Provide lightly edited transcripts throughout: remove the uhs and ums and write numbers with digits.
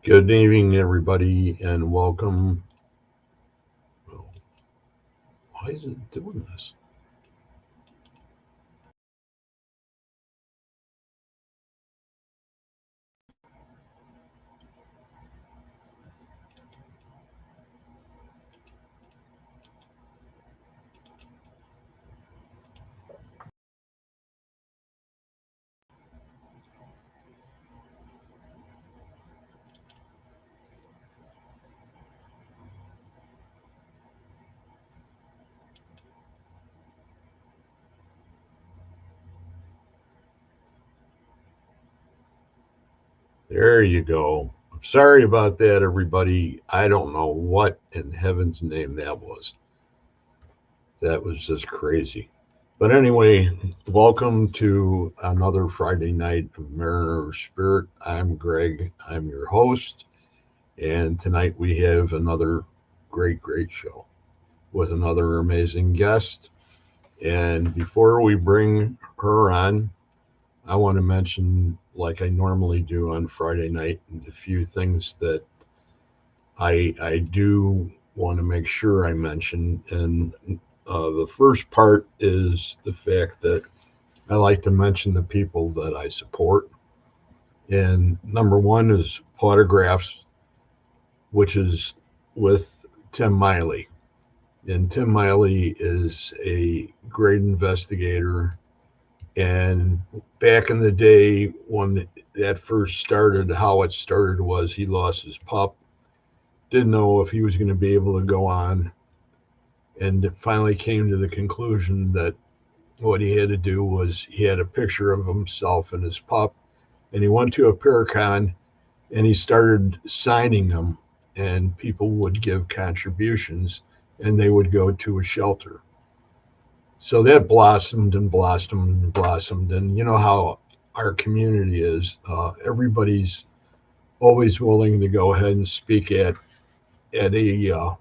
Good evening, everybody, and welcome. Oh, why is it doing this? There you go. Sorry about that, everybody. I don't know what in heaven's name that was. That was just crazy. But anyway, welcome to another Friday night of Mariner Spirit. I'm Greg. I'm your host. And tonight we have another great show with another amazing guest. And before we bring her on, I want to mention, like I normally do on Friday night, a few things that I do want to make sure I mention. And the first part is the fact that I like to mention the people that I support. And number one is Photographs, which is with Tim Miley. And Tim Miley is a great investigator. And back in the day when that first started, how it started was he lost his pup, didn't know if he was going to be able to go on, and finally came to the conclusion that what he had to do was he had a picture of himself and his pup, and he went to a Paracon and he started signing them, and people would give contributions and they would go to a shelter. So that blossomed and blossomed and blossomed. And you know how our community is. Everybody's always willing to go ahead and speak at a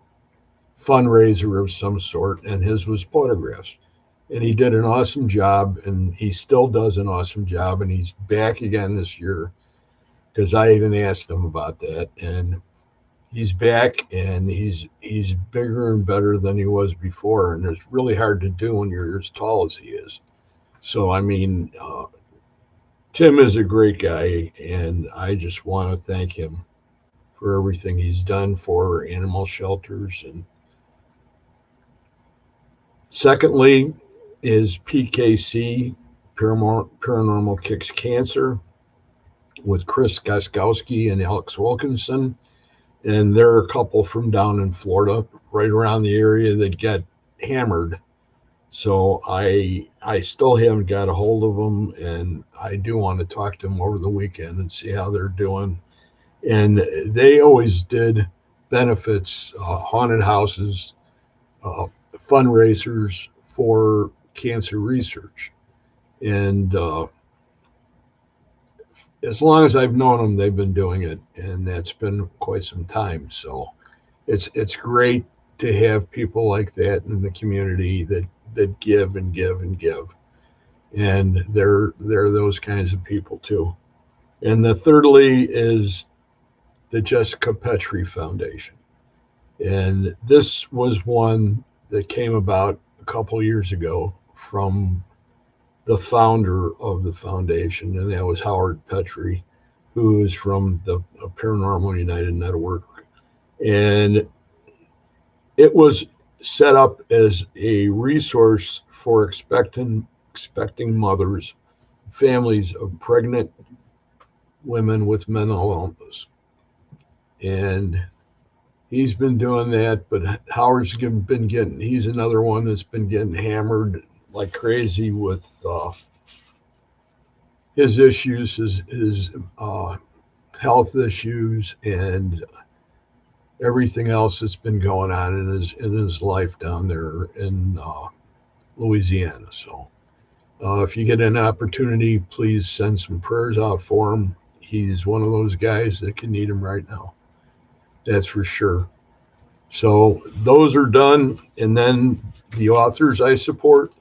fundraiser of some sort, and his was Photographs. And he did an awesome job, and he still does an awesome job, and he's back again this year because I even asked him about that, and he's back, and he's bigger and better than he was before, and it's really hard to do when you're as tall as he is. So I mean, Tim is a great guy, and I just want to thank him for everything he's done for animal shelters. And secondly, is PKC, Paranormal Kicks Cancer, with Chris Gaskowski and Alex Wilkinson. And there are a couple from down in Florida, right around the area, that get hammered. So I still haven't got a hold of them, and I do want to talk to them over the weekend and see how they're doing. And they always did benefits, haunted houses, uh, fundraisers for cancer research. And as long as I've known them, they've been doing it, and that's been quite some time. So it's great to have people like that in the community that give and give and give, and they're those kinds of people too. And the thirdly is the Jessica Petrie Foundation, and this was one that came about a couple years ago from the founder of the foundation, and that was Howard Petrie, who is from the Paranormal United Network. And it was set up as a resource for expecting mothers, families of pregnant women with mental illness. And he's been doing that, but he's another one that's been getting hammered like crazy with his issues, his health issues, and everything else that's been going on in his life down there in Louisiana. So if you get an opportunity, please send some prayers out for him. He's one of those guys that can need him right now. That's for sure. So those are done, and then the authors I support,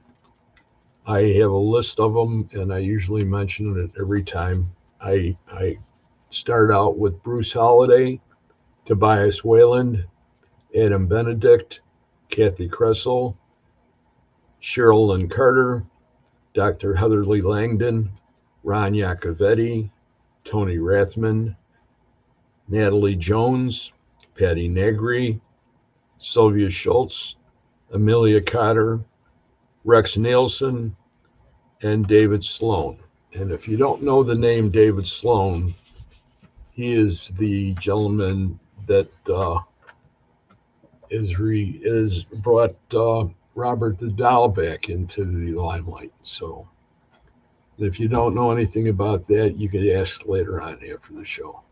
I have a list of them, and I usually mention it every time I start out with Bruce Holliday, Tobias Wayland, Adam Benedict, Kathy Kressel, Cheryl Lynn Carter, Dr. Heatherly Langdon, Ron Iacovetti, Tony Rathman, Natalie Jones, Patty Negri, Sylvia Schultz, Amelia Cotter, Rex Nielsen, and David Sloan. And if you don't know the name David Sloan, he is the gentleman that is brought Robert the Doll back into the limelight. So if you don't know anything about that, you could ask later on after the show.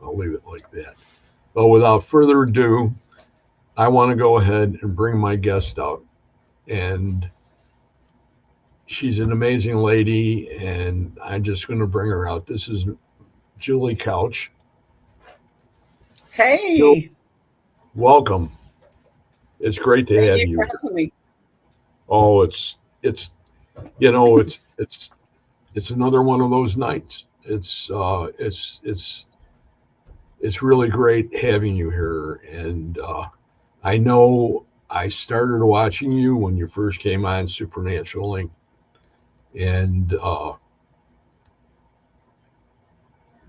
I'll leave it like that. But without further ado, I want to go ahead and bring my guest out. And she's an amazing lady, and I'm just going to bring her out. This is Julie Couch. Hey. Julie, welcome. It's great to have you. Thank you for having me. Oh, it's another one of those nights. It's really great having you here, and I know I started watching you when you first came on Supernatural Inc. And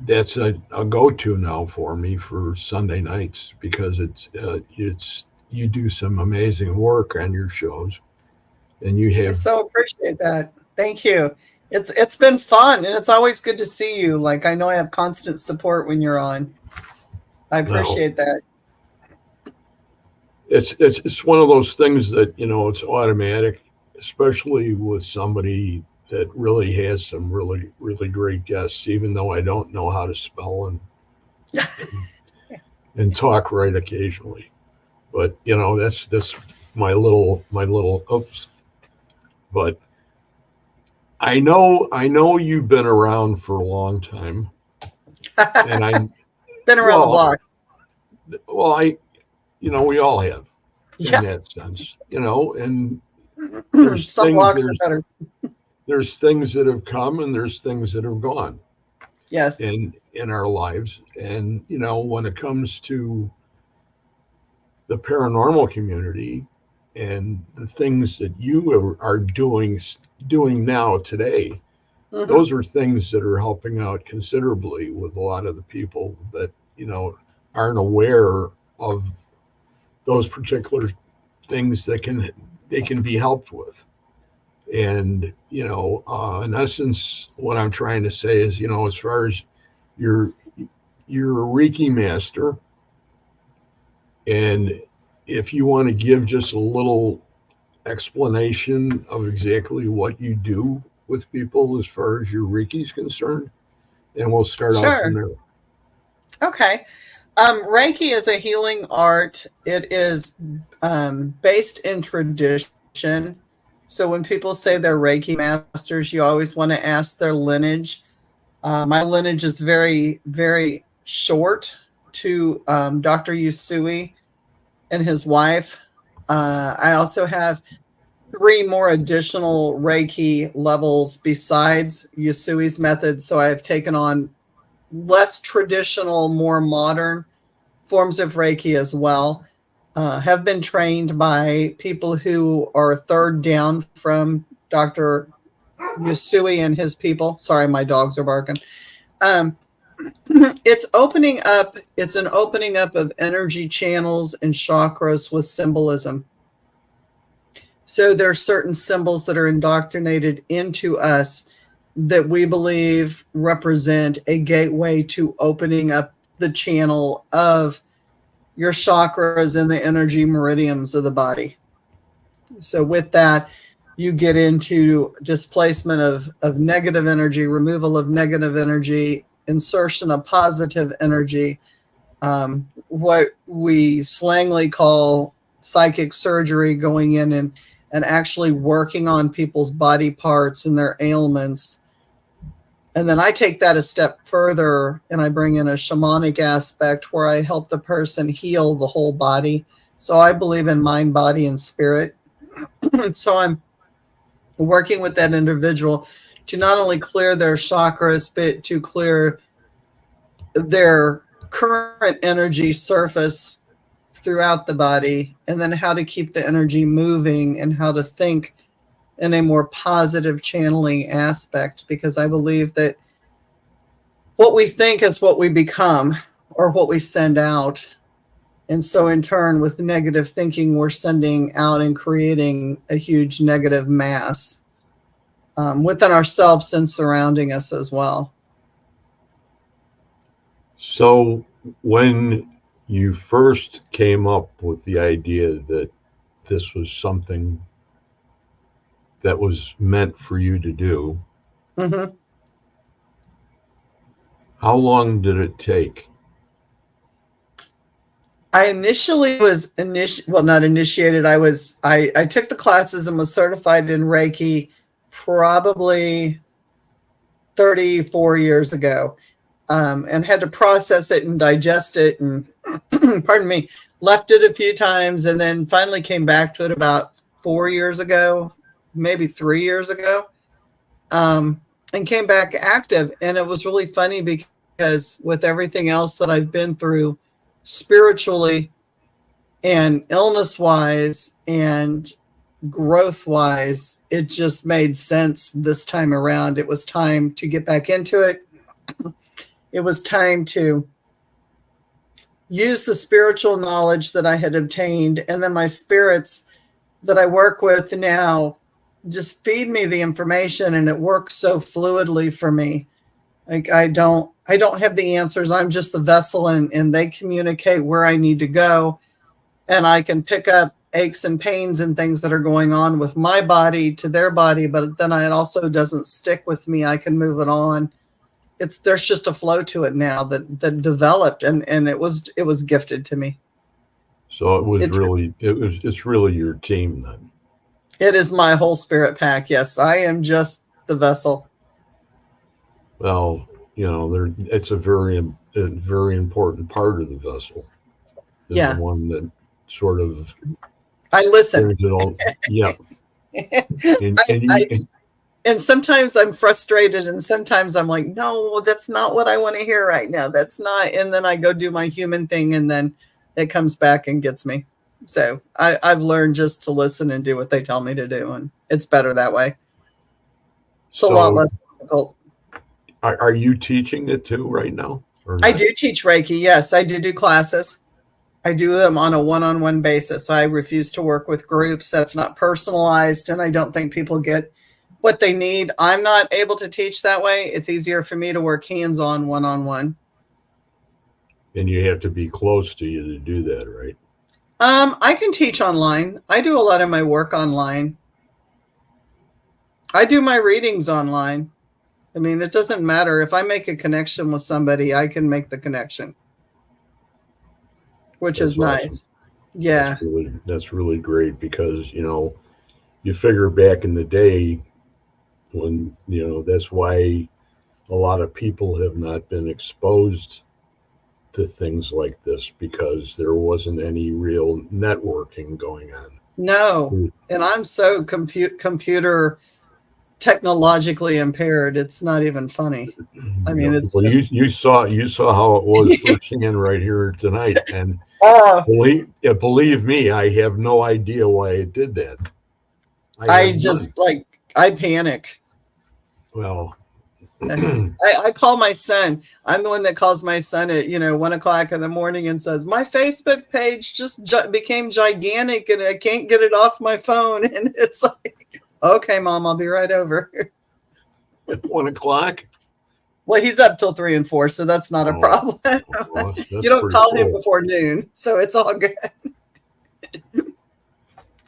that's a go-to now for me for Sunday nights because it's you do some amazing work on your shows, and you I have so appreciate that. Thank you. It's been fun, and it's always good to see you. Like, I know I have constant support when you're on. I appreciate that. It's one of those things that it's automatic, especially with somebody that really has some really great guests, even though I don't know how to spell and talk right occasionally. But that's my little oops. But I know you've been around for a long time, and I Been around the block. Well, we all have Yeah. in that sense, and Some blocks are better. There's things that have come and there's things that have gone. Yes. In our lives. And when it comes to the paranormal community and the things that you are doing now today, those are things that are helping out considerably with a lot of the people that aren't aware of those particular things that they can be helped with. And in essence, what I'm trying to say is, as far as you're a Reiki master, and if you want to give just a little explanation of exactly what you do with people as far as your Reiki is concerned, and we'll start out from there. Okay. Reiki is a healing art. It is based in tradition. So when people say they're Reiki masters, you always want to ask their lineage. My lineage is very, very short to Dr. Yusui and his wife. I also have 3 more additional Reiki levels besides Yusui's method. So I've taken on less traditional, more modern forms of Reiki as well. Have been trained by people who are third down from Dr. Yusui and his people. Sorry, my dogs are barking. It's an opening up of energy channels and chakras with symbolism. So there are certain symbols that are indoctrinated into us that we believe represent a gateway to opening up the channel of your chakras and the energy meridians of the body. So with that, you get into displacement of negative energy, removal of negative energy, insertion of positive energy, what we slangly call psychic surgery, going in and actually working on people's body parts and their ailments. And then I take that a step further and I bring in a shamanic aspect where I help the person heal the whole body. So I believe in mind, body, and spirit. So I'm working with that individual to not only clear their chakras, but to clear their current energy surface throughout the body, and then how to keep the energy moving and how to think in a more positive channeling aspect, because I believe that what we think is what we become or what we send out. And so, in turn, with negative thinking, we're sending out and creating a huge negative mass within ourselves and surrounding us as well. So, when you first came up with the idea that this was something that was meant for you to do, Mm-hmm. how long did it take? I initially was not initiated. I took the classes and was certified in Reiki probably 34 years ago, and had to process it and digest it and pardon me, left it a few times and then finally came back to it about 4 years ago, maybe 3 years ago, and came back active. And it was really funny because with everything else that I've been through spiritually and illness wise and growth wise, it just made sense this time around. It was time to get back into it. It was time to use the spiritual knowledge that I had obtained, and then my spirits that I work with now just feed me the information, and it works so fluidly for me. Like I don't have the answers. I'm just the vessel, and they communicate where I need to go, and I can pick up aches and pains and things that are going on with my body to their body, but then it also doesn't stick with me. I can move it on. There's just a flow to it now that developed, and it was gifted to me. So it's really your team then. It is my whole spirit pack. Yes, I am just the vessel. Well, it's a very important part of the vessel. Yeah. The one that sort of I listen. Yeah. And sometimes I'm frustrated, and sometimes I'm like, no, that's not what I want to hear right now. That's not. And then I go do my human thing, and then it comes back and gets me. So I've learned just to listen and do what they tell me to do, and it's better that way. It's a lot less difficult. Are you teaching it too right now? I do teach Reiki. Yes, I do classes. I do them on a one-on-one basis. I refuse to work with groups. That's not personalized, and I don't think people get what they need. I'm not able to teach that way. It's easier for me to work hands-on, one-on-one. And you have to be close to you to do that, right? I can teach online. I do a lot of my work online. I do my readings online. I mean, it doesn't matter. If I make a connection with somebody, I can make the connection, which is nice. Yeah. That's really great because, you figure back in the day when, that's why a lot of people have not been exposed to things like this because there wasn't any real networking going on. No. And I'm so computer technologically impaired. It's not even funny. I mean, it's just... you saw how it was firsthand right here tonight, and believe me, I have no idea why it did that. I panic. Well, I call my son. I'm the one that calls my son at 1:00 in the morning and says my Facebook page just became gigantic and I can't get it off my phone. And it's like, okay, Mom, I'll be right over. At 1:00. Well, he's up till 3 and 4, so that's not a problem. You don't call him before noon, so it's all good.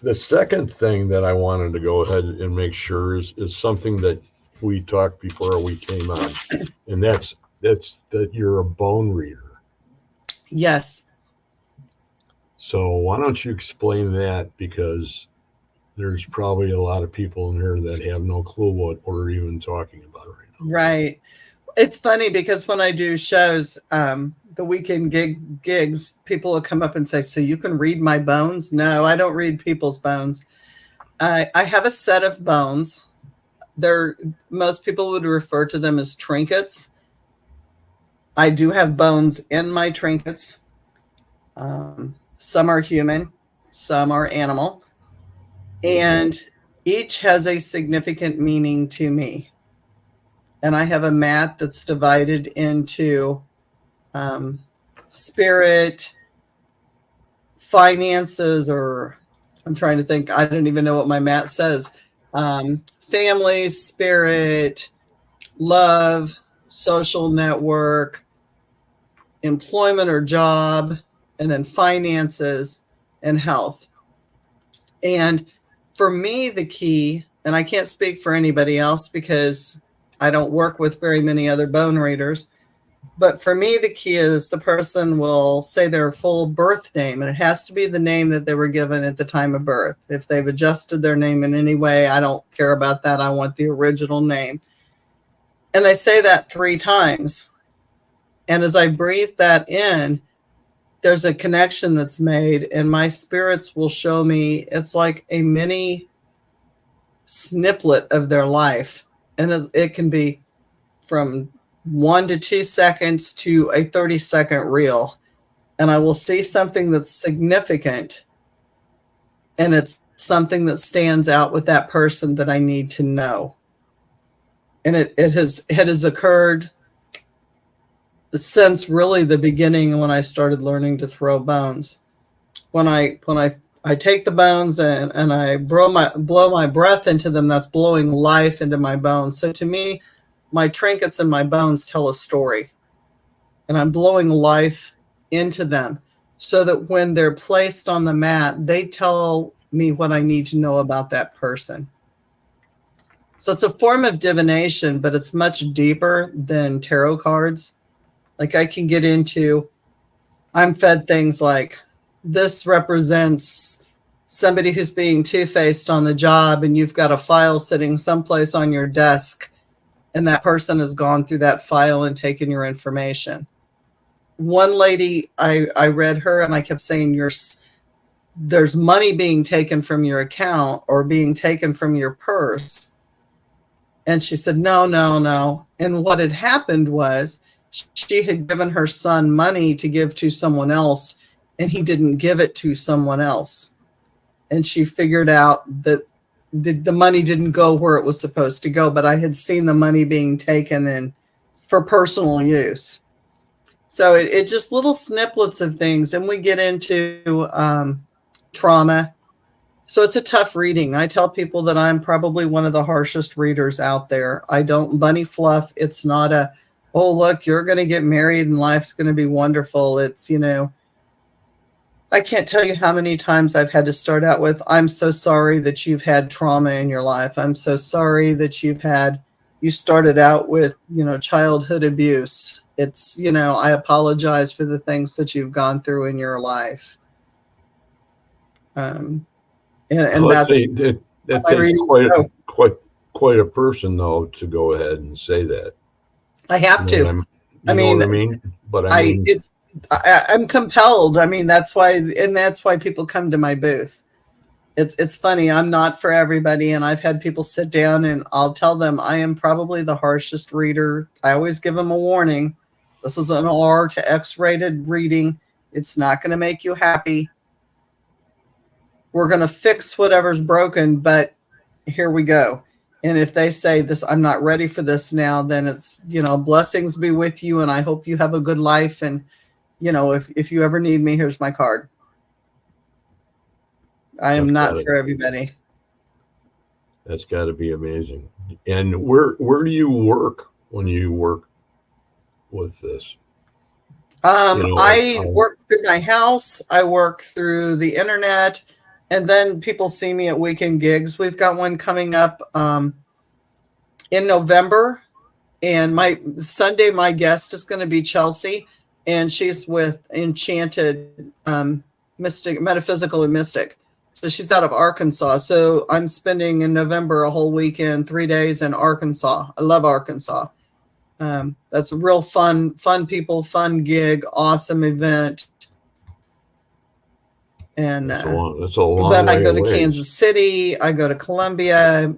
The second thing that I wanted to go ahead and make sure is something that we talked before we came on, and that's that you're a bone reader. Yes. So why don't you explain that, because there's probably a lot of people in here that have no clue what we're even talking about right now. Right. It's funny because when I do shows, the weekend gigs, people will come up and say, so you can read my bones? No, I don't read people's bones. I have a set of bones. Most people would refer to them as trinkets. I do have bones in my trinkets. Some are human, some are animal, and each has a significant meaning to me. And I have a mat that's divided into spirit, finances, or I'm trying to think, I don't even know what my mat says. Family, spirit, love, social network, employment or job, and then finances and health. And for me, the key, and I can't speak for anybody else because I don't work with very many other bone readers, but for me, the key is the person will say their full birth name, and it has to be the name that they were given at the time of birth. If they've adjusted their name in any way, I don't care about that. I want the original name. And they say that 3 times. And as I breathe that in, there's a connection that's made, and my spirits will show me it's like a mini snippet of their life. And it can be from 1 to 2 seconds to a 30-second reel. And I will see something that's significant, and it's something that stands out with that person that I need to know. And it has occurred since really the beginning when I started learning to throw bones. When I take the bones and I blow my breath into them, that's blowing life into my bones. So to me, my trinkets and my bones tell a story, and I'm blowing life into them so that when they're placed on the mat, they tell me what I need to know about that person. So it's a form of divination, but it's much deeper than tarot cards. Like I can get into, I'm fed things like, this represents somebody who's being two-faced on the job, and you've got a file sitting someplace on your desk, and that person has gone through that file and taken your information. One lady, I read her, and I kept saying, there's money being taken from your account or being taken from your purse. And she said, no, no, no. And what had happened was she had given her son money to give to someone else, and he didn't give it to someone else. And she figured out that the money didn't go where it was supposed to go, but I had seen the money being taken in for personal use. So it just little snippets of things. And we get into trauma. So it's a tough reading. I tell people that I'm probably one of the harshest readers out there. I don't bunny fluff. It's not a, oh, look, you're going to get married and life's going to be wonderful. It's, I can't tell you how many times I've had to start out with, I'm so sorry that you've had trauma in your life. I'm so sorry that you started out with, childhood abuse. It's, I apologize for the things that you've gone through in your life. And well, that's that takes quite a person though to go ahead and say that. I have to. Know what I mean? But I'm compelled. I mean, that's why people come to my booth. It's funny. I'm not for everybody, and I've had people sit down, and I'll tell them I am probably the harshest reader. I always give them a warning. This is an R to X rated reading. It's not going to make you happy. We're going to fix whatever's broken, but here we go. And if they say this, I'm not ready for this now, then it's, blessings be with you. And I hope you have a good life. And, if you ever need me, here's my card. I am not for everybody. That's got to be amazing. And where do you work when you work with this? I work through my house. I work through the internet. And then people see me at weekend gigs. We've got one coming up in November. And my guest is going to be Chelsea. And she's with Enchanted Metaphysical and Mystic. So she's out of Arkansas. So I'm spending in November a whole weekend, 3 days in Arkansas. I love Arkansas. That's a real fun people, fun gig, awesome event. And that's a long but way I go to away. Kansas City, I go to Columbia.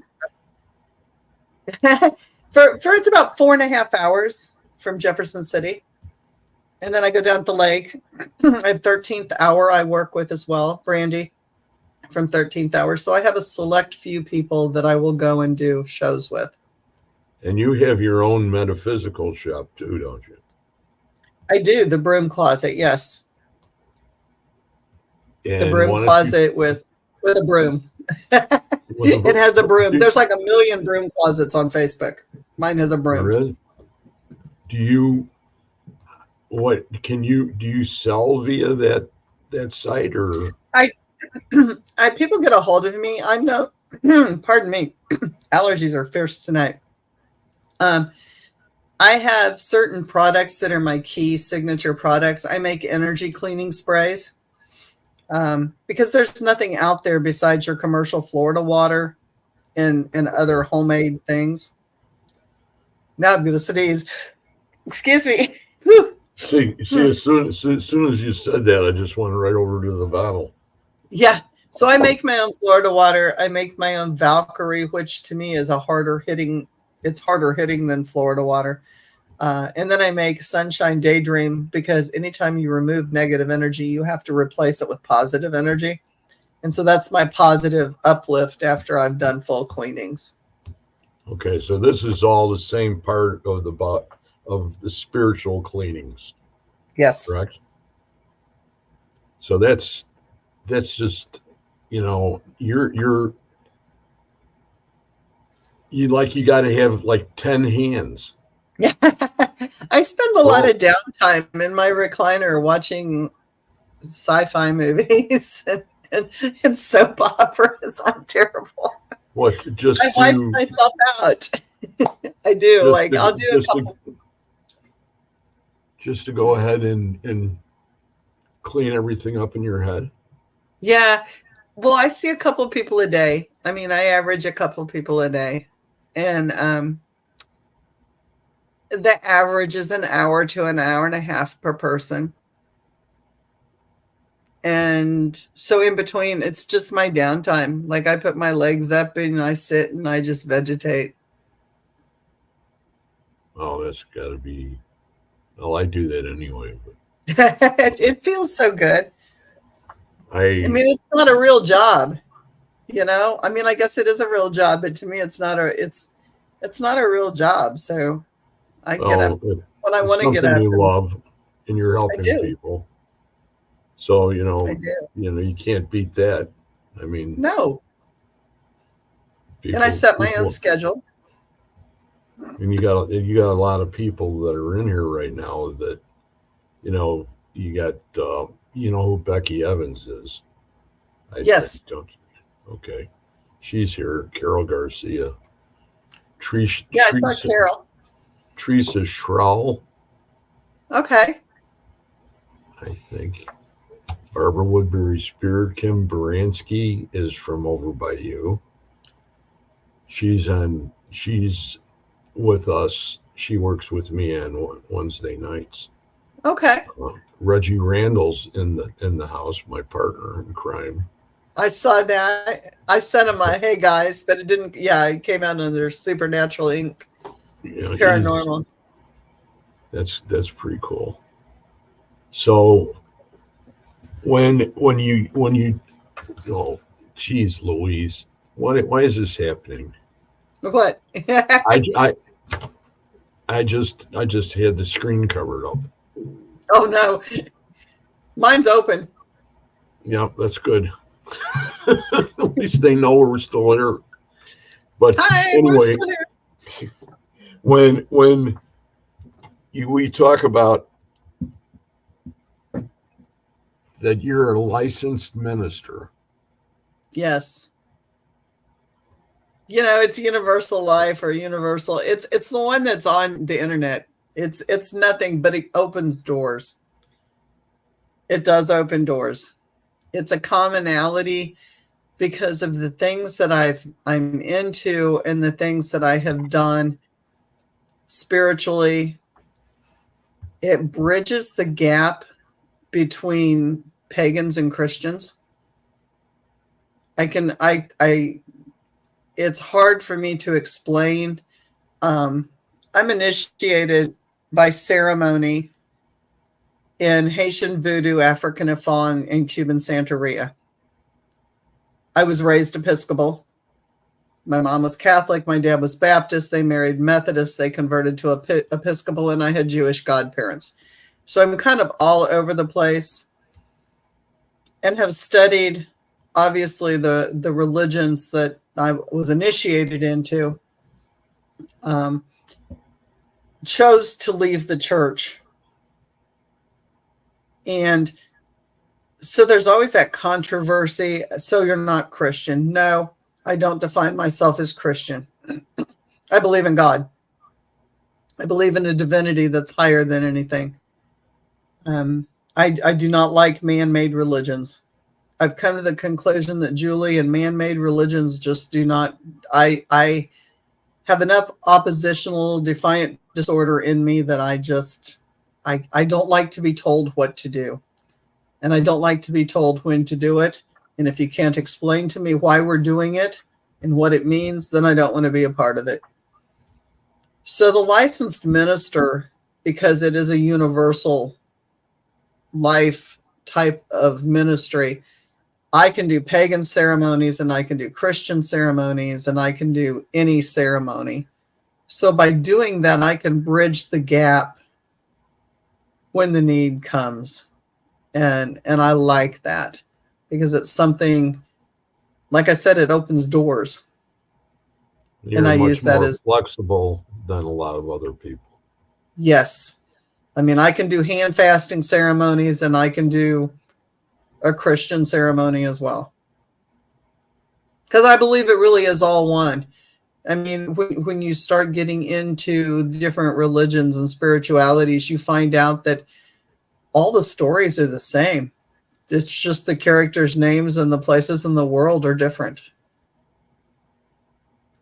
for it's about 4.5 hours from Jefferson City. And then I go down at the lake. I have 13th Hour I work with as well, Brandy from 13th Hour. So I have a select few people that I will go and do shows with. And you have your own metaphysical shop too, don't you? I do, the broom closet, yes. The And broom why don't you closet with a broom. with a, It has a broom. There's like a million broom closets on Facebook. Mine has a broom. really? Do you do you sell via that site or I people get a hold of me. I know pardon me. Allergies are fierce tonight. I have certain products that are my key signature products. I make energy cleaning sprays because there's nothing out there besides your commercial Florida water and other homemade things. Now I'm going to sneeze. Excuse me. see as soon as you said that, I just went right over to the bottle. Yeah. So I make my own Florida water. I make my own Valkyrie, which to me is it's harder hitting than Florida water. And then I make Sunshine Daydream because anytime you remove negative energy, you have to replace it with positive energy. And so that's my positive uplift after I've done full cleanings. Okay, so this is all the same part of the spiritual cleanings, Yes. correct? So that's just, you got to have like 10 hands. Yeah. I spend a lot of downtime in my recliner watching sci-fi movies and soap operas. I'm terrible. What, just I wipe myself out. I do. I'll do a couple. Just to go ahead and clean everything up in your head. Yeah. Well, I see a couple of people a day. I mean, I average a couple of people a day. And the average is an hour to an hour and a half per person. And so in between, it's just my downtime. Like I put my legs up and I sit and I just vegetate. Oh, that's got to be. Well, I do that anyway. But it feels so good. I mean, it's not a real job, I mean, I guess it is a real job, but to me, it's not a real job. So I get up when I want to get up. Something you love, and you're helping people. So I do. you can't beat that. I mean, no. And I set my own schedule. And you got a lot of people that are in here right now that, you got, who Becky Evans is. Yes. Don't. Okay. She's here. Carol Garcia. I saw Carol. Teresa Schraul. Okay. I think. Barbara Woodbury Spirit. Kim Baranski is from over by you. She's with us. She works with me on Wednesday nights. Okay. Reggie Randall's in the house, my partner in crime. I saw that. I sent him a hey guys, but it didn't. Yeah, it came out under Supernatural Inc. Paranormal. That's pretty cool. So when you oh geez Louise, why is this happening? What? I just had the screen covered up. Oh no, mine's open. Yeah, that's good. At least they know we're still here. But hi, anyway, we're still here. When we talk about that you're a licensed minister. Yes. It's Universal Life or Universal. It's the one that's on the internet. It's nothing, but it opens doors. It does open doors. It's a commonality because of the things that I'm into and the things that I have done spiritually. It bridges the gap between pagans and Christians. It's hard for me to explain. I'm initiated by ceremony in Haitian Voodoo, African Ifon, and Cuban Santeria. I was raised Episcopal. My mom was Catholic. My dad was Baptist. They married Methodist. They converted to Episcopal, and I had Jewish godparents. So I'm kind of all over the place and have studied, obviously, the religions that I was initiated into. Chose to leave the church. And so there's always that controversy. So you're not Christian. No, I don't define myself as Christian. I believe in God. I believe in a divinity that's higher than anything. I do not like man-made religions. I've come to the conclusion that, Julie, and man-made religions just do not. I have enough oppositional, defiant disorder in me that I don't like to be told what to do. And I don't like to be told when to do it. And if you can't explain to me why we're doing it and what it means, then I don't want to be a part of it. So the licensed minister, because it is a universal life type of ministry, I can do pagan ceremonies and I can do Christian ceremonies and I can do any ceremony. So by doing that, I can bridge the gap when the need comes. And I like that because it's something, like I said, it opens doors. You're and I much use that more as flexible than a lot of other people. Yes. I mean, I can do hand fasting ceremonies and I can do a Christian ceremony as well. Because I believe it really is all one. I mean, when you start getting into different religions and spiritualities, you find out that all the stories are the same. It's just the characters' names and the places in the world are different.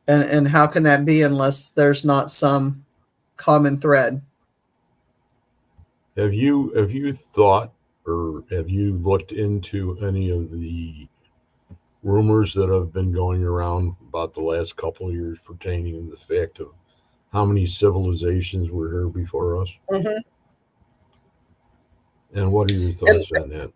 And how can that be unless there's not some common thread? Have you thought or have you looked into any of the rumors that have been going around about the last couple of years pertaining to the fact of how many civilizations were here before us? Mm-hmm. And what are your thoughts on that?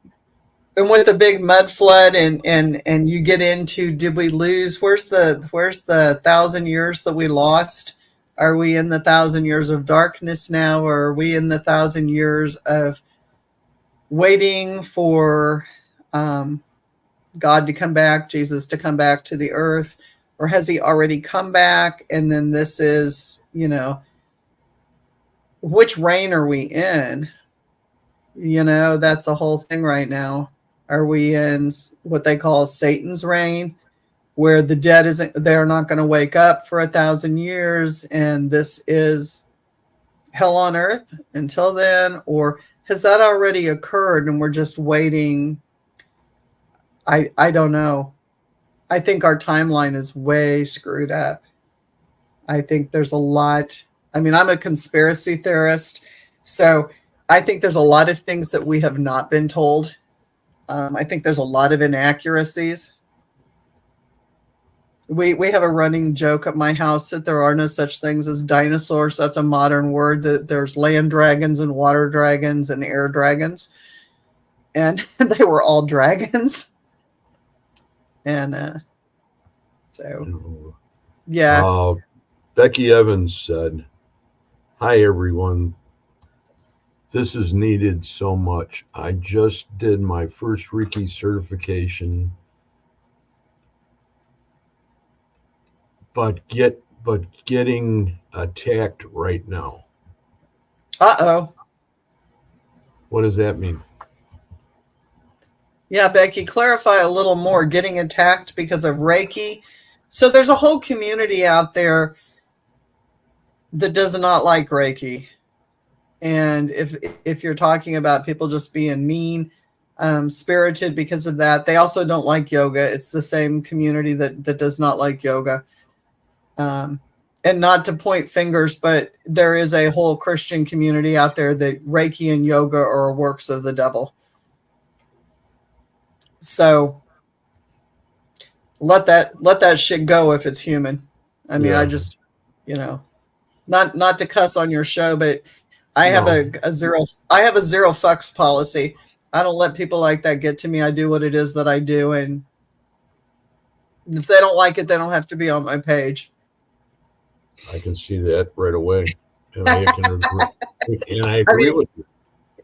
And with the big mud flood and you get into, did we lose? Where's the 1,000 years that we lost? Are we in the 1,000 years of darkness now, or are we in the 1,000 years of waiting for God to come back, Jesus to come back to the earth, or has he already come back? And then this is, which reign are we in? That's a whole thing right now. Are we in what they call Satan's reign, where the dead they're not going to wake up for 1,000 years, and this is hell on earth until then? Or has that already occurred and we're just waiting? I don't know. I think our timeline is way screwed up. I think there's a lot. I mean, I'm a conspiracy theorist, so I think there's a lot of things that we have not been told. I think there's a lot of inaccuracies. We have a running joke at my house that there are no such things as dinosaurs. That's a modern word. That there's land dragons and water dragons and air dragons, and they were all dragons. And so, yeah. Becky Evans said, "Hi everyone. This is needed so much. I just did my first Reiki certification, but getting attacked right now." Uh-oh. What does that mean? Yeah, Becky, clarify a little more. Getting attacked because of Reiki. So there's a whole community out there that does not like Reiki. And if you're talking about people just being mean, spirited because of that, they also don't like yoga. It's the same community that does not like yoga. And not to point fingers, but there is a whole Christian community out there that Reiki and yoga are works of the devil. So let that shit go if it's human. I mean, yeah. I just, not to cuss on your show, but I have No, a zero. I have a zero fucks policy. I don't let people like that get to me. I do what it is that I do, and if they don't like it, they don't have to be on my page. I can see that right away, and I can agree. And I I agree mean, with you.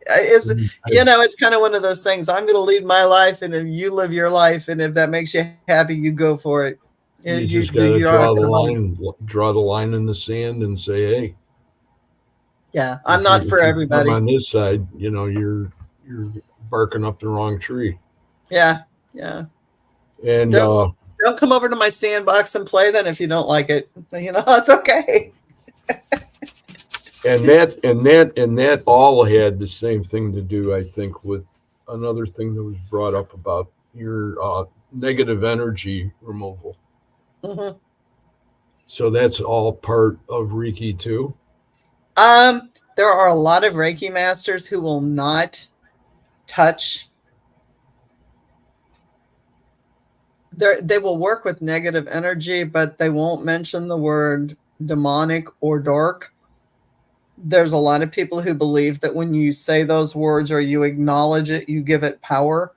it's I, it's kind of one of those things. I'm going to lead my life, and if you live your life, and if that makes you happy, you go for it. you You just do. got to You aren't draw the going to bother. line, draw the line in the sand, and say, hey, Yeah, I'm not for if you come everybody. on this side, you're barking up the wrong tree. Yeah, yeah. And Don't don't come over to my sandbox and play then if you don't like it. It's okay. that all had the same thing to do, I think, with another thing that was brought up about your negative energy removal. Mhm. So that's all part of Reiki too. There are a lot of Reiki masters who will not touch. They will work with negative energy, but they won't mention the word demonic or dark. There's a lot of people who believe that when you say those words or you acknowledge it, you give it power.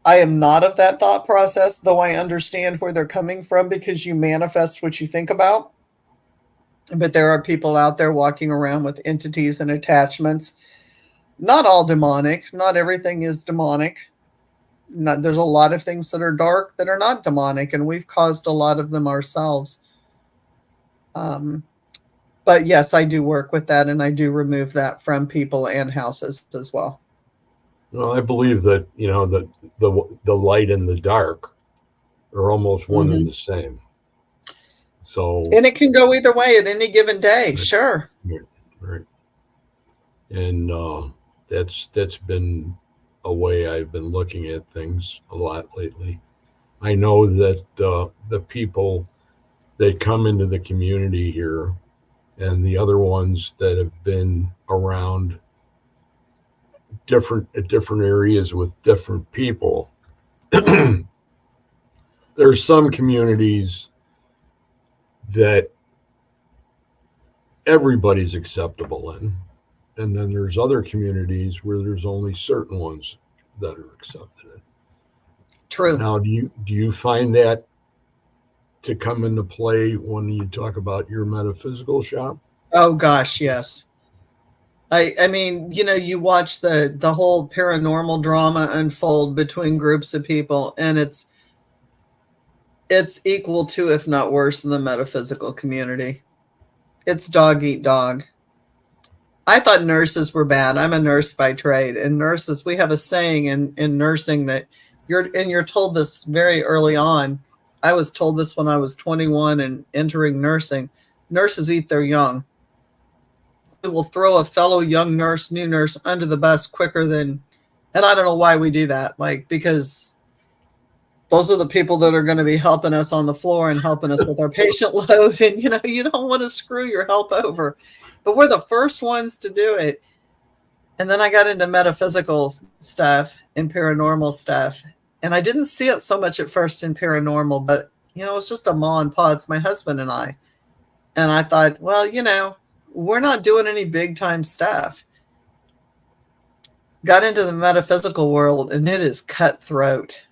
I am not of that thought process, though I understand where they're coming from because you manifest what you think about. But there are people out there walking around with entities and attachments. Not all demonic, not everything is demonic. Not, there's a lot of things that are dark that are not demonic, and we've caused a lot of them ourselves. Um, but yes, I do work with that, and I do remove that from people and houses as well. Well, I believe that that the light and the dark are almost one and Mm-hmm. the same. So And it can go either way at any given day. right, Sure. right, right. And that's been a way I've been looking at things a lot lately. I know that the people that come into the community here and the other ones that have been around different areas with different people. Mm-hmm. There's some communities that everybody's acceptable in, and then there's other communities where there's only certain ones that are accepted in. True. Now, do you find that to come into play when you talk about your metaphysical shop? Oh gosh, yes. I mean, you watch the whole paranormal drama unfold between groups of people, and it's equal to, if not worse, than the metaphysical community. It's dog eat dog. I thought nurses were bad. I'm a nurse by trade, and nurses, we have a saying in nursing that you're told this very early on. I was told this when I was 21 and entering nursing. Nurses eat their young. We will throw a fellow young nurse, new nurse under the bus quicker than, and I don't know why we do that. Like, because those are the people that are going to be helping us on the floor and helping us with our patient load. And, you don't want to screw your help over, but we're the first ones to do it. And then I got into metaphysical stuff and paranormal stuff. And I didn't see it so much at first in paranormal, but, it's just a ma and pa. It's my husband and I. And I thought, well, we're not doing any big time stuff. Got into the metaphysical world, and it is cutthroat.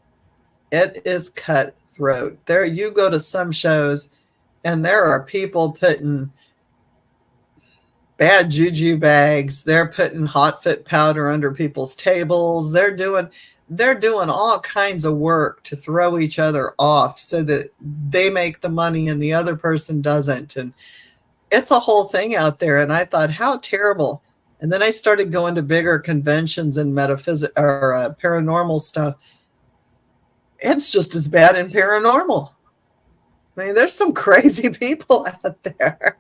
It is cutthroat. There, you go to some shows, and there are people putting bad juju bags. They're putting hot foot powder under people's tables. They're doing all kinds of work to throw each other off so that they make the money and the other person doesn't. And it's a whole thing out there. And I thought, how terrible. And then I started going to bigger conventions and paranormal stuff. It's just as bad in paranormal. I mean, there's some crazy people out there.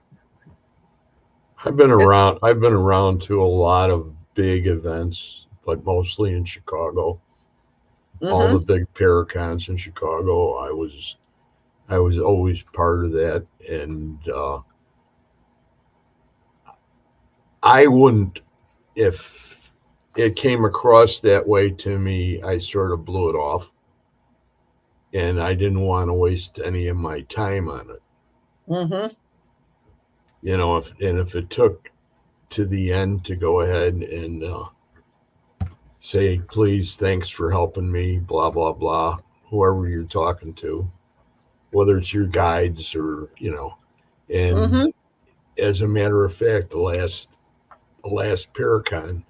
It's I've been around to a lot of big events, but mostly in Chicago. All the mm-hmm, big paracons in Chicago. I was always part of that, and I wouldn't if it came across that way to me. I sort of blew it off, and I didn't want to waste any of my time on it. mm-hmm. if it took to the end to go ahead and say, please, thanks for helping me, blah, blah, blah, whoever you're talking to, whether it's your guides or, and Mm-hmm. as a matter of fact, the last Paracon,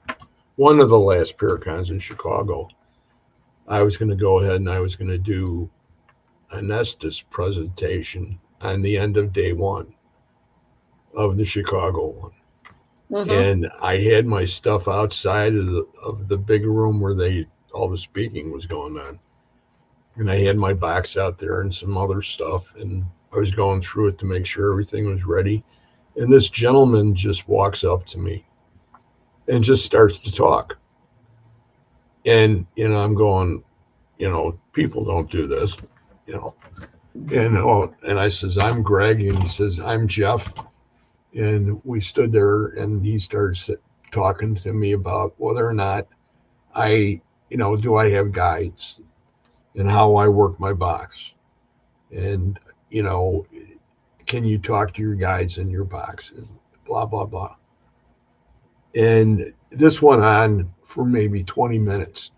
one of the last Paracons in Chicago, I was going to go ahead and I was going to do an Estes presentation on the end of day one of the Chicago one. Mm-hmm. And I had my stuff outside of the big room where all the speaking was going on. And I had my box out there and some other stuff, and I was going through it to make sure everything was ready. And this gentleman just walks up to me and just starts to talk. And I'm going, people don't do this, you know. And I says, I'm Greg, and he says, I'm Jeff. And we stood there, and he started talking to me about whether or not do I have guides and how I work my box, and you know, can you talk to your guides in your box, and blah blah blah. And this went on for maybe 20 minutes.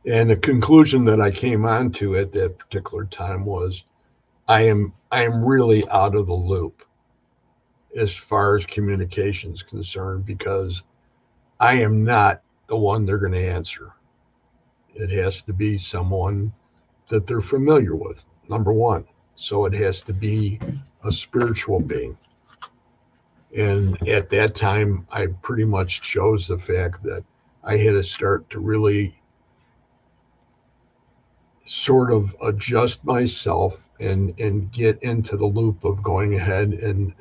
And the conclusion that I came on to at that particular time was I am really out of the loop as far as communication is concerned, because I am not the one they're going to answer. It has to be someone that they're familiar with, number one. So it has to be a spiritual being. And at that time, I pretty much chose the fact that I had to start to really sort of adjust myself and get into the loop of going ahead, and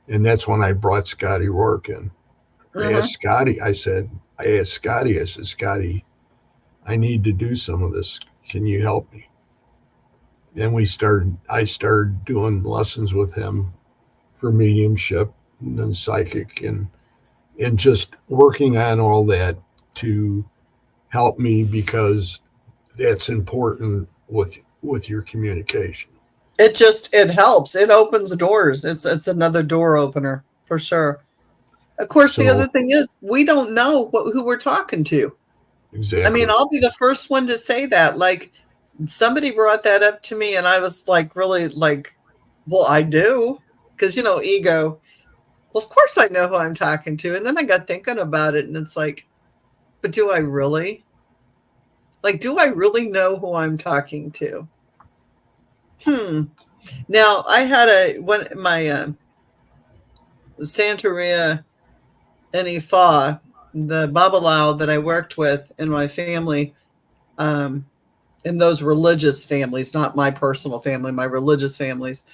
that's when I brought Scotty Rourke in. Mm-hmm. I asked Scotty, I said, Scotty, I need to do some of this. Can you help me? And I started doing lessons with him for mediumship and then psychic, and just working on all that to help me, because that's important with your communication. It helps. It opens doors. It's another door opener for sure. Of course, the other So thing is we don't know who we're talking to. I mean, exactly. I'll be the first one to say that. Like somebody brought that up to me, and I was like, really, like, well, I do, because ego. Well, of course I know who I'm talking to, and then I got thinking about it, and it's like, but do I really? Like, do I really know who I'm talking to? Hmm. Now I had my Santeria and Ifa, the Babalao that I worked with in my family, um, in those religious families, not my personal family, my religious families.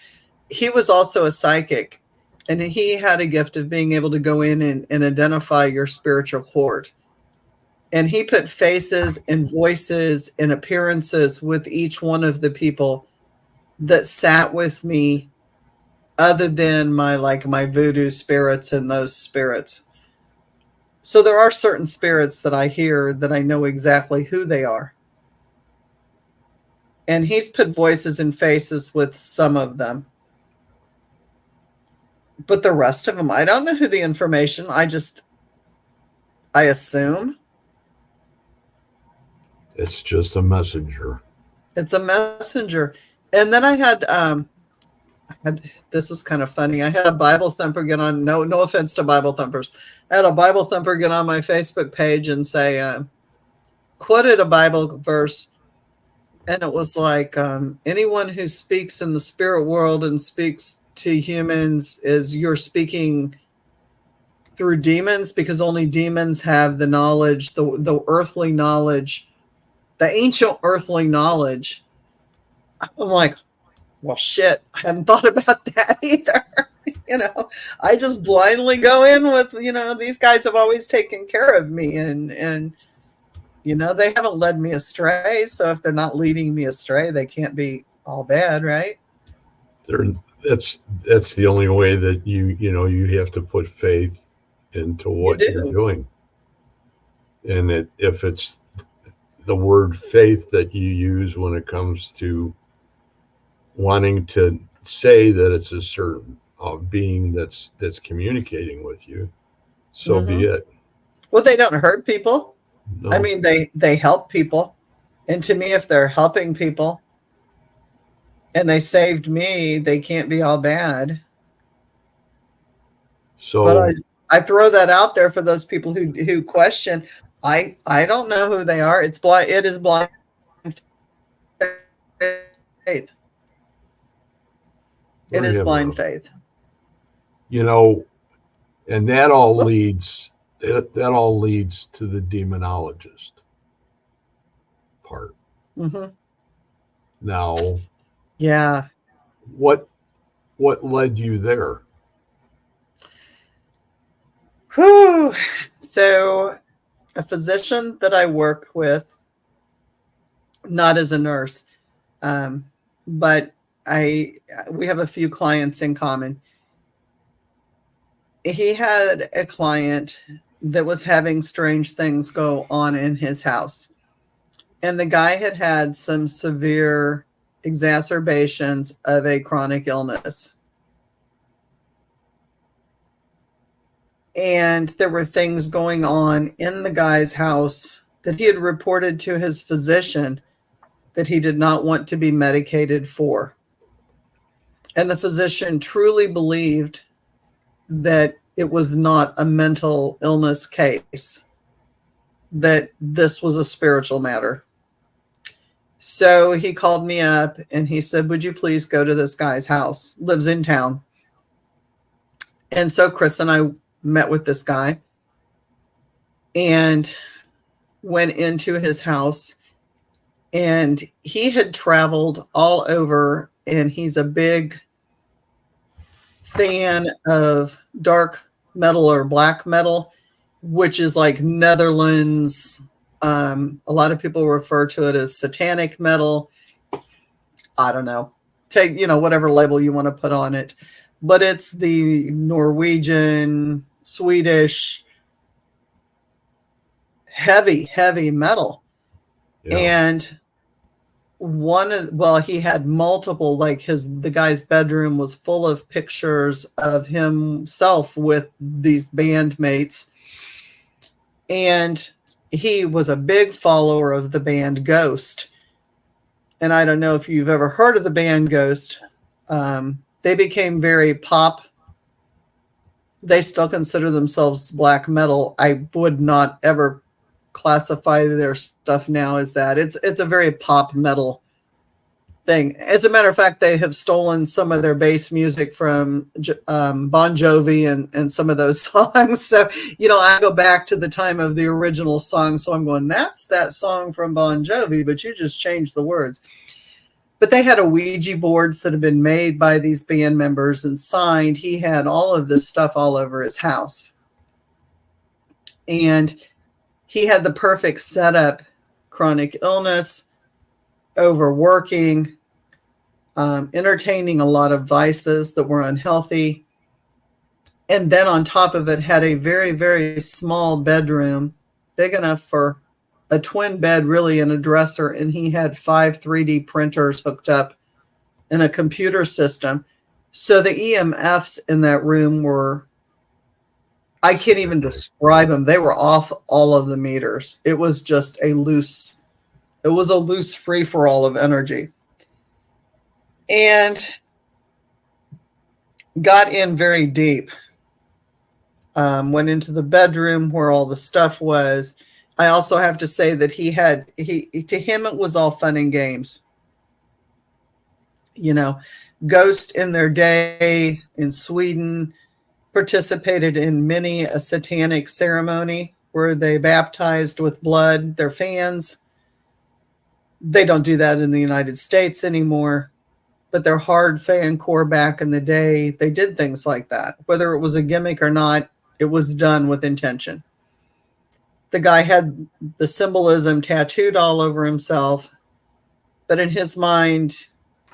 He was also a psychic, and he had a gift of being able to go in and identify your spiritual court. And he put faces and voices and appearances with each one of the people that sat with me, other than my voodoo spirits and those spirits. So there are certain spirits that I hear that I know exactly who they are. And he's put voices and faces with some of them. But the rest of them, I don't know who the information. I assume It's just a messenger. it's a messenger. And then I had this is kind of funny. I had a Bible thumper get on. No offense to Bible thumpers. I had a Bible thumper get on my Facebook page and say, quoted a Bible verse, and it was like, anyone who speaks in the spirit world and speaks to humans is you're speaking through demons, because only demons have the knowledge, the earthly knowledge, the ancient earthly knowledge. I'm like, well, shit, I hadn't thought about that either. you know, I just blindly go in with, these guys have always taken care of me, and they haven't led me astray. So if they're not leading me astray, they can't be all bad, right? There, that's the only way that you have to put faith into You what you're do. doing. And if it's the word faith that you use when it comes to wanting to say that it's a certain being that's communicating with you, so be Mm-hmm. it. Well, they don't hurt people. I No. mean, they help people. And to me, if they're helping people and they saved me, they can't be all bad. But So I throw that out there for those people who question. I don't know who they are. It's blind. It is blind faith. It there is you blind go. faith. You know, and that all Whoop. leads that all leads to the demonologist part. Mm-hmm. Now, Yeah. what what led you there? Whew. So a physician that I work with, not as a nurse, um, but I we have a few clients in common. He had a client that was having strange things go on in his house. And the guy had had some severe exacerbations of a chronic illness. And there were things going on in the guy's house that he had reported to his physician that he did not want to be medicated for. And the physician truly believed that it was not a mental illness case, that this was a spiritual matter. So he called me up and he said, "Would you please go to this guy's house? Lives in town." And so Chris and I met with this guy and went into his house. And he had traveled all over, and he's a big fan of dark metal or black metal, which is like Netherlands. A lot of people refer to it as satanic metal. I don't know. Take, whatever label you want to put on it. But it's the Norwegian, Swedish, heavy, heavy metal. Yeah. And he had multiple, like the guy's bedroom was full of pictures of himself with these bandmates. And he was a big follower of the band Ghost. And I don't know if you've ever heard of the band Ghost. They became very pop. They still consider themselves black metal. I would not ever classify their stuff now as that. It's a very pop metal thing. As a matter of fact, they have stolen some of their bass music from Bon Jovi and some of those songs. So, I go back to the time of the original song. So I'm going, that's that song from Bon Jovi, but you just changed the words. But they had a Ouija boards that had been made by these band members and signed. He had all of this stuff all over his house. And he had the perfect setup: chronic illness, overworking, entertaining a lot of vices that were unhealthy. And then on top of it, had a very, very small bedroom, big enough for a twin bed, really, and a dresser. And he had 5 3D printers hooked up and a computer system. So the EMFs in that room were, I can't even describe them. They were off all of the meters. It was just a loose free for all of energy. And got in very deep. Went into the bedroom where all the stuff was. I also have to say that to him, it was all fun and games. Ghost in their day in Sweden participated in many a satanic ceremony where they baptized with blood their fans. They don't do that in the United States anymore, but their hard fan core back in the day, they did things like that. Whether it was a gimmick or not, it was done with intention. The guy had the symbolism tattooed all over himself, but in his mind,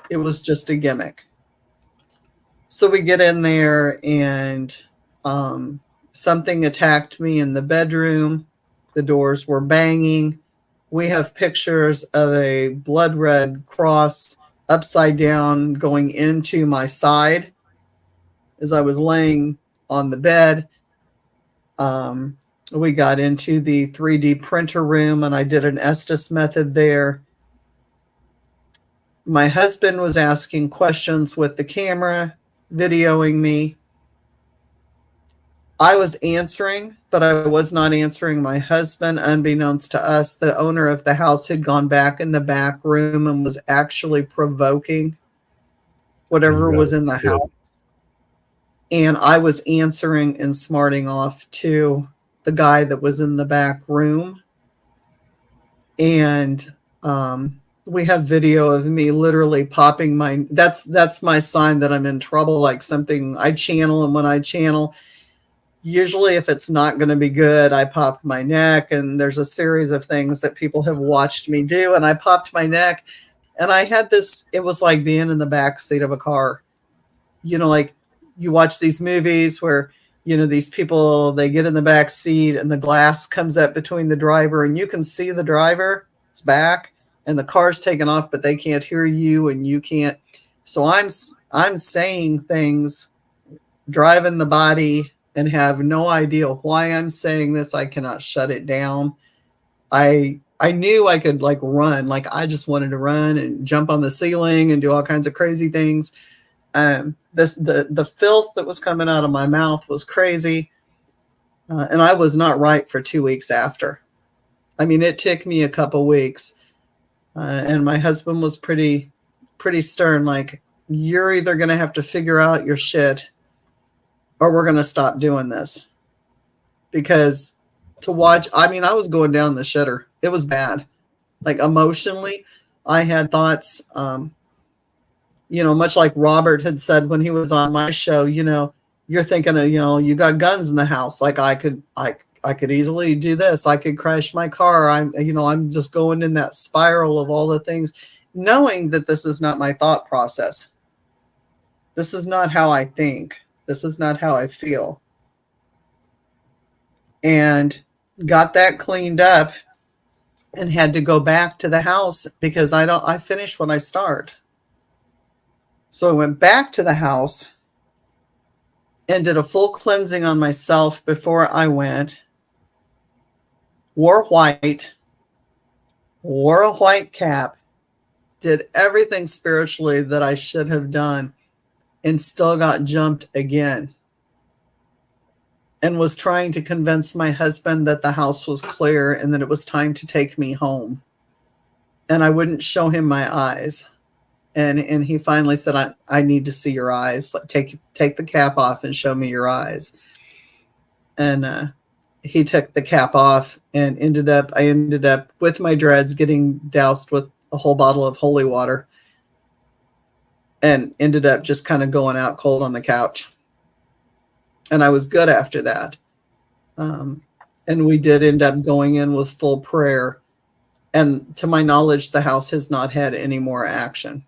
it was just a gimmick. So we get in there and something attacked me in the bedroom. The doors were banging. We have pictures of a blood red cross upside down going into my side. as I was laying on the bed, we got into the 3D printer room and I did an Estes method there. My husband was asking questions with the camera, videoing me. I was answering, but I was not answering my husband. Unbeknownst to us, the owner of the house had gone back in the back room and was actually provoking whatever was in the house. And I was answering and smarting off to the guy that was in the back room. And we have video of me literally popping my, that's my sign that I'm in trouble, like something I channel. And when I channel, usually if it's not going to be good, I pop my neck. And there's a series of things that people have watched me do. And I popped my neck and I had this, it was like being in the back seat of a car. You know, like you watch these movies where, you know, these people, they get in the back seat and the glass comes up between the driver and you can see the driver's back and the car's taken off, but they can't hear you and you can't. So I'm saying things, driving the body, and have no idea why I'm saying this. I cannot shut it down. I knew I could like run, like I just wanted to run and jump on the ceiling and do all kinds of crazy things. The filth that was coming out of my mouth was crazy. And I was not right for 2 weeks after. I mean, it took me a couple weeks. And my husband was pretty stern. Like, you're either going to have to figure out your shit or we're going to stop doing this. Because to watch, I mean, I was going down the shitter. It was bad. Like emotionally, I had thoughts, you know, much like Robert had said when he was on my show, you know, you're thinking of, you know, you got guns in the house. Like I could easily do this. I could crash my car. I'm just going in that spiral of all the things, knowing that this is not my thought process. This is not how I think. This is not how I feel. And got that cleaned up and had to go back to the house because I finish what I start. So I went back to the house and did a full cleansing on myself before I went. Wore white, wore a white cap, did everything spiritually that I should have done, and still got jumped again. And was trying to convince my husband that the house was clear and that it was time to take me home. And I wouldn't show him my eyes. And he finally said, I need to see your eyes. Take the cap off and show me your eyes. And he took the cap off and I ended up with my dreads getting doused with a whole bottle of holy water and ended up just kind of going out cold on the couch. And I was good after that. And we did end up going in with full prayer. And to my knowledge, the house has not had any more action.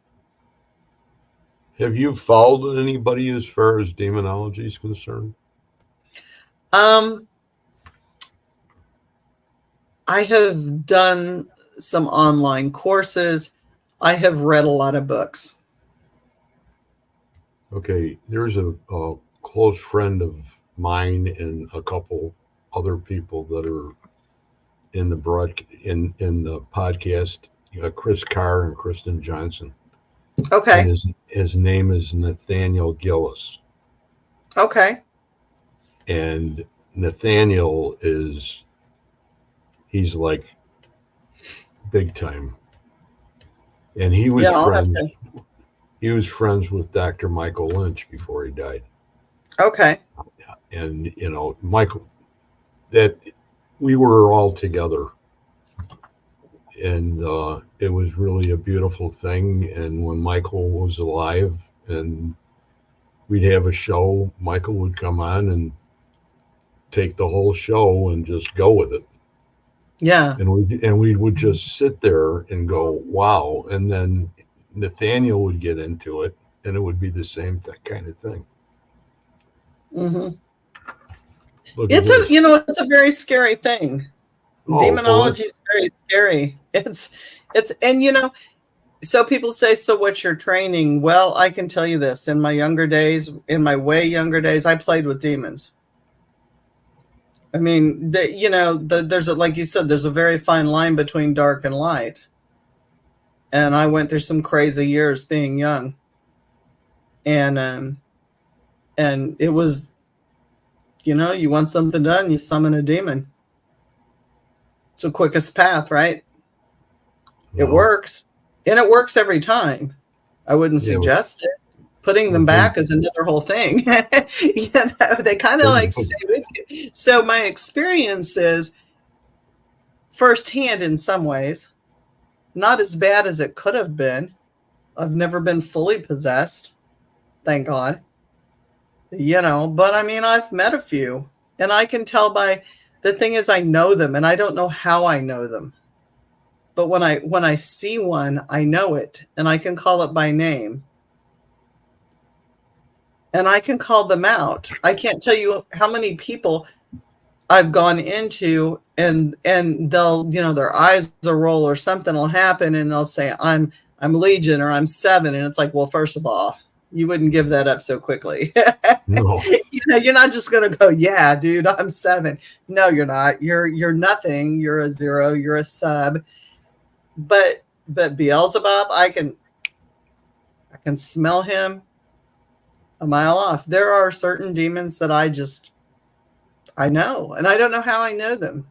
Have you followed anybody as far as demonology is concerned? I have done some online courses. I have read a lot of books. Okay, there's a close friend of mine and a couple other people that are in the podcast, Chris Carr and Kristen Johnson. Okay. And his name is Nathaniel Gillis. Okay. And Nathaniel he's like big time. And he was he was friends with Dr. Michael Lynch before he died. Okay. And Michael, that we were all together. And it was really a beautiful thing. And when Michael was alive and we'd have a show, Michael would come on and take the whole show and just go with it. Yeah. And we would just sit there and go, wow. And then Nathaniel would get into it and it would be the same kind of thing. Mm-hmm. It's a very scary thing. Demonology is very scary. And So people say, so what's your training? Well, I can tell you this. In my younger days, in my way younger days, I played with demons. I mean, there's like you said, there's a very fine line between dark and light. And I went through some crazy years being young. And it was, you want something done, you summon a demon. It's the quickest path, right? It works. And it works every time. I wouldn't suggest it. Putting them back is another whole thing. They kind of like stay with you. So my experience is firsthand in some ways, not as bad as it could have been. I've never been fully possessed, thank God. But I mean, I've met a few, and I can tell by, the thing is, I know them, and I don't know how I know them. But when I see one, I know it, and I can call it by name. And I can call them out. I can't tell you how many people I've gone into, and they'll, their eyes will roll or something will happen, and they'll say, I'm Legion, or I'm 7. And it's like, well, first of all, you wouldn't give that up so quickly. No. You're not just going to go, yeah, dude, I'm 7. No, you're not. You're nothing. You're a 0. You're a sub. But Beelzebub, I can smell him a mile off. There are certain demons that I know, and I don't know how I know them.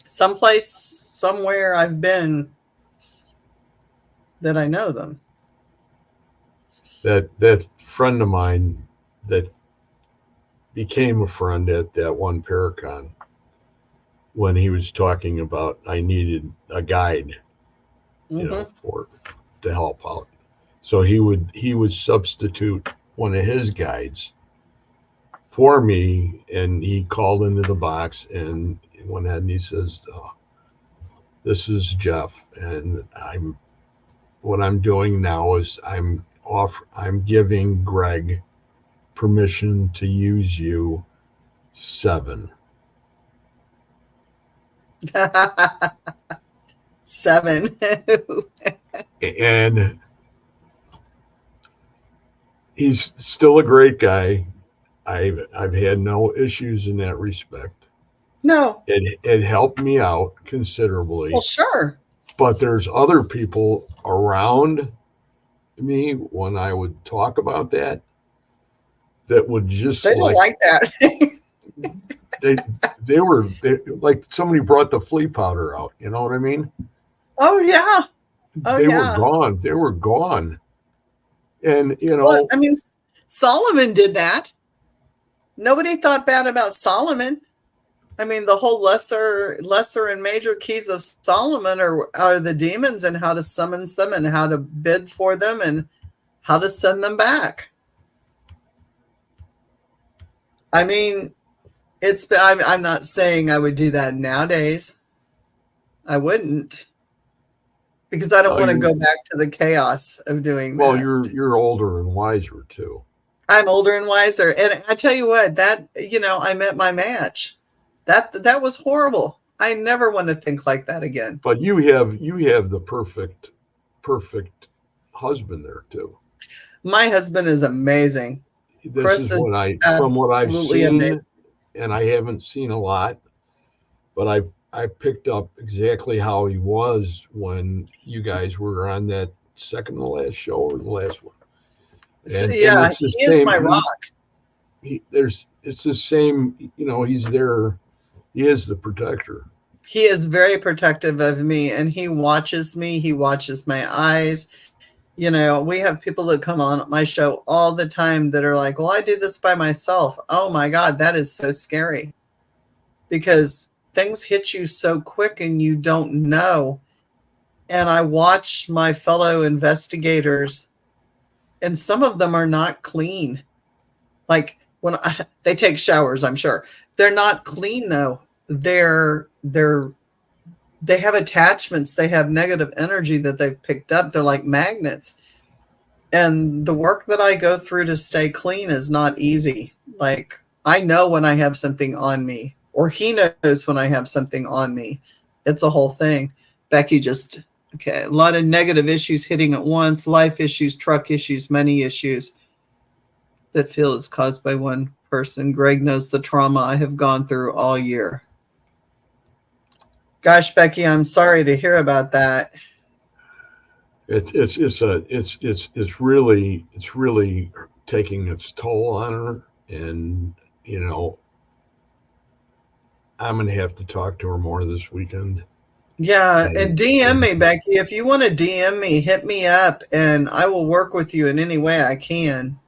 Someplace, somewhere I've been that I know them. That friend of mine that became a friend at that one Paracon, when he was talking about I needed a guide, to help out. So he would substitute one of his guides for me, and he called into the box and went ahead and he says, "This is Jeff, and what I'm doing now is I'm giving Greg permission to use you 7." 7. And he's still a great guy. I've had no issues in that respect. No. It helped me out considerably. Well, sure. But there's other people around me when I would talk about that would just they don't like that. they were like somebody brought the flea powder out. You know what I mean? Oh yeah. They were gone. They were gone. And well, I mean, Solomon did that. Nobody thought bad about Solomon. I mean, the whole lesser and major keys of Solomon are the demons, and how to summon them, and how to bid for them, and how to send them back. I mean, I'm not saying I would do that nowadays. I wouldn't, because I don't want to go back to the chaos of doing that. Well, you're older and wiser too. I'm older and wiser, and I tell you what, that I met my match. That was horrible. I never want to think like that again. But you have the perfect husband there too. My husband is amazing. This is from what I've seen, amazing. And I haven't seen a lot, but I picked up exactly how he was when you guys were on that second to last show, or the last one. And, he is my rock. It's the same, he's there. He is the protector. He is very protective of me, and he watches me. He watches my eyes. We have people that come on my show all the time that are like, well, I do this by myself. Oh my God, that is so scary, because things hit you so quick and you don't know. And I watch my fellow investigators, and some of them are not clean. Like they take showers, I'm sure. They're not clean though. They have attachments. They have negative energy that they've picked up. They're like magnets. And the work that I go through to stay clean is not easy. Like, I know when I have something on me, or he knows when I have something on me. It's a whole thing. Becky just Okay, a lot of negative issues hitting at once, life issues, truck issues, money issues that feel it's caused by one person. Greg knows the trauma I have gone through all year. Gosh, Becky, I'm sorry to hear about that. It's really taking its toll on her, and you know, I'm gonna have to talk to her more this weekend. Yeah, and DM And me, Becky. If you want to DM me, hit me up and I will work with you in any way I can.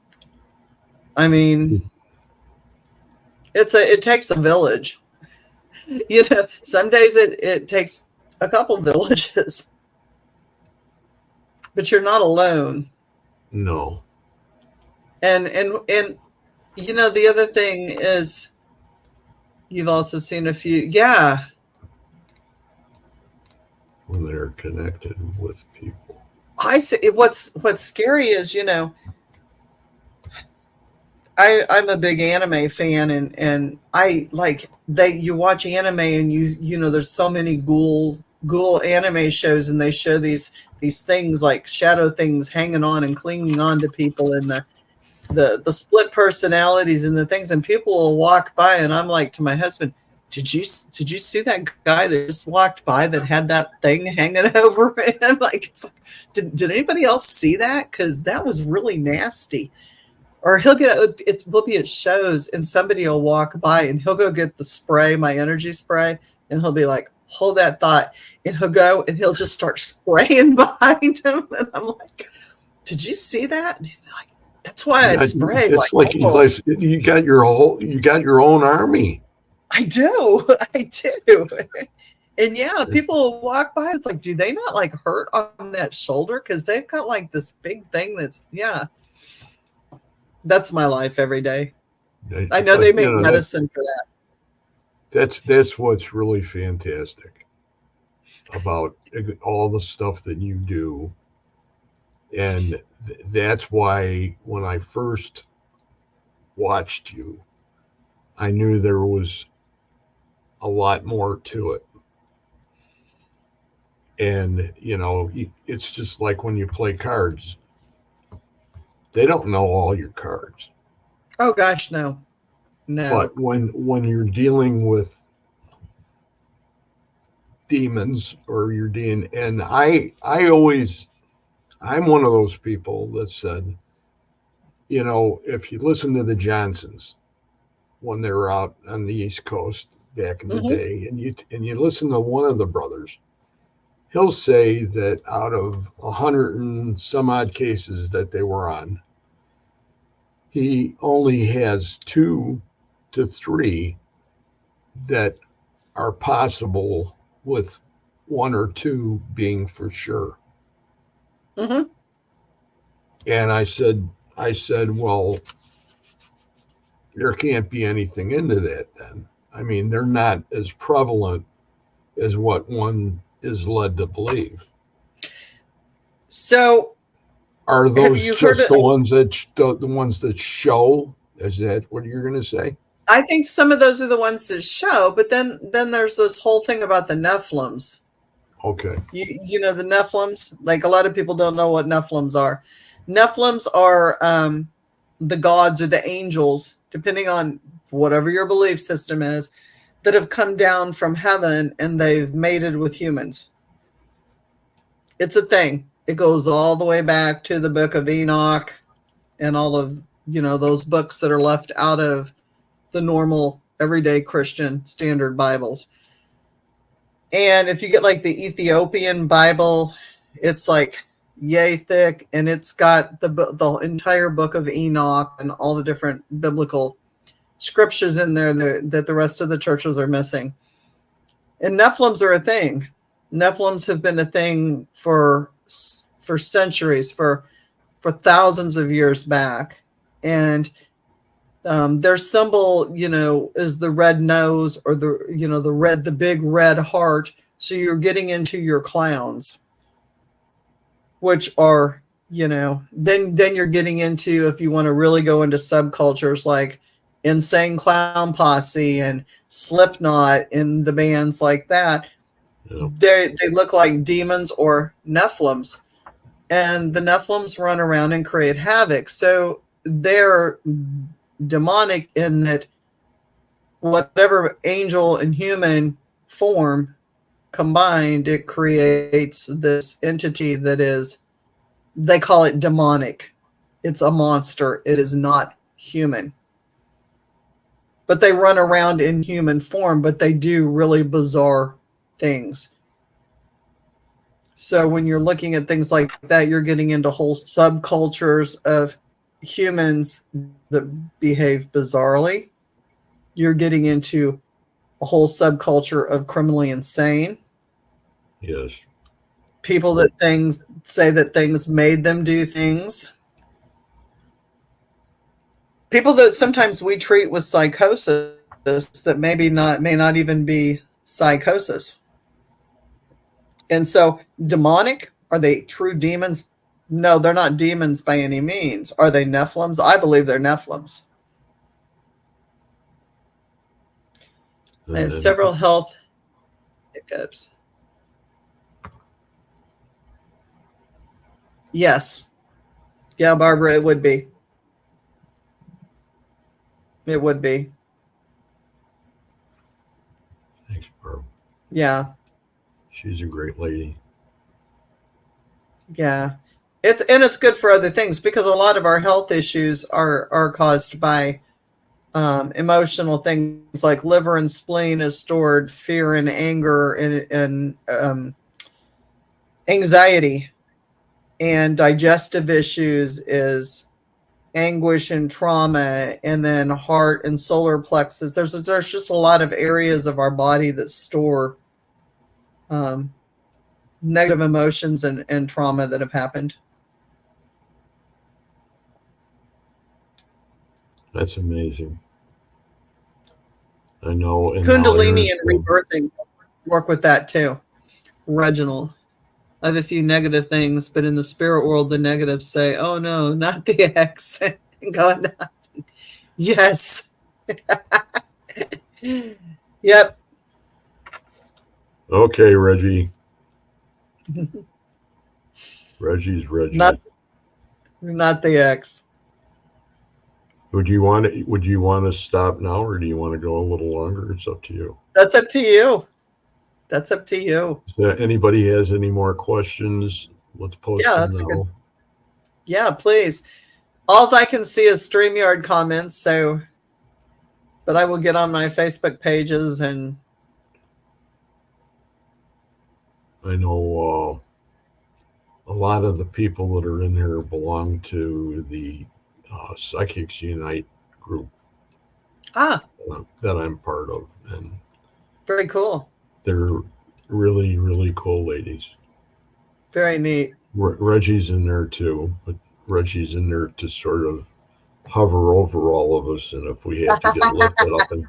I mean, it takes a village. Some days it takes a couple villages, but you're not alone. no, And the other thing is you've also seen a few, yeah. when they're connected with people. I see what's scary is, I'm a big anime fan, and I like you watch anime and there's so many ghoul anime shows, and they show these things like shadow things hanging on and clinging on to people, and the split personalities and the things, and people will walk by, and I'm like to my husband, did you see that guy that just walked by that had that thing hanging over him? Like, did anybody else see that? Because that was really nasty. Or we'll be at shows and somebody will walk by and he'll go get the spray, my energy spray, and he'll be like, hold that thought. And he'll go and he'll just start spraying behind him. And I'm like, did you see that? And he's like, that's why I spray. It's like you got your own army. I do. I do. And yeah, people will walk by. It's like, do they not like hurt on that shoulder? Because they've got like this big thing that's my life every day. I know they make medicine for that. That's what's really fantastic about all the stuff that you do. And that's why when I first watched you, I knew there was a lot more to it. And, it's just like when you play cards. They don't know all your cards. Oh gosh, no. But when you're dealing with demons or you're dealing, and I'm one of those people that said, if you listen to the Johnsons when they were out on the East Coast back in the day, and you listen to one of the brothers, he'll say that out of 100 and some odd cases that they were on, he only has 2 to 3 that are possible, with 1 or 2 being for sure. Mm-hmm. And I said, well, there can't be anything into that then. I mean, they're not as prevalent as what one is led to believe. So, are those just the ones that show? Is that what you're going to say? I think some of those are the ones that show, but then there's this whole thing about the Nephilims. Okay. You know the Nephilims? Like, a lot of people don't know what Nephilims are. Nephilims are the gods or the angels, depending on whatever your belief system is, that have come down from heaven and they've mated with humans. It's a thing. It goes all the way back to the book of Enoch and all of, those books that are left out of the normal everyday Christian standard Bibles. And if you get like the Ethiopian Bible, it's like yay thick, and it's got the entire book of Enoch and all the different biblical scriptures in there that the rest of the churches are missing. And Nephilims are a thing. Nephilims have been a thing for centuries, for thousands of years back. And their symbol, is the red nose, or the big red heart. So you're getting into your clowns, which are, then you're getting into, if you want to really go into subcultures like Insane Clown Posse and Slipknot and the bands like that, Yeah. They look like demons or Nephilims, and the Nephilims run around and create havoc. So they're demonic in that whatever angel and human form combined, it creates this entity that is, they call it demonic. It's a monster. It is not human. But they run around in human form, but they do really bizarre things. So when you're looking at things like that, you're getting into whole subcultures of humans that behave bizarrely. You're getting into a whole subculture of criminally insane. Yes. People that things say that things made them do things. People that sometimes we treat with psychosis that may not even be psychosis. And so demonic, are they true demons? No, they're not demons by any means. Are they Nephilims? I believe they're Nephilims. I have several health hiccups. Yes. Yeah, Barbara, it would be. It would be. Thanks, Barb. Yeah. She's a great lady. Yeah. It's good for other things because a lot of our health issues are caused by emotional things like liver and spleen is stored fear and anger and anxiety, and digestive issues is anguish and trauma, and then heart and solar plexus. There's just a lot of areas of our body that store negative emotions and trauma that have happened. That's amazing. I know. Kundalini and rebirthing work with that too. Reginald, I have a few negative things, but in the spirit world, the negatives say, "Oh no, not the X." Going down. Yes. Yep. Okay, Reggie. Reggie's Reggie. Not the X. Would you want to stop now, or do you want to go a little longer? It's up to you. That's up to you. That's up to you. If anybody has any more questions, let's post them now. Yeah, please. All I can see is StreamYard comments, but I will get on my Facebook pages and. I know a lot of the people that are in here belong to the Psychics Unite group that I'm part of, and very cool. They're really, really cool ladies. Very neat. Reggie's in there too, but Reggie's in there to sort of hover over all of us, and if we have to get lifted up, and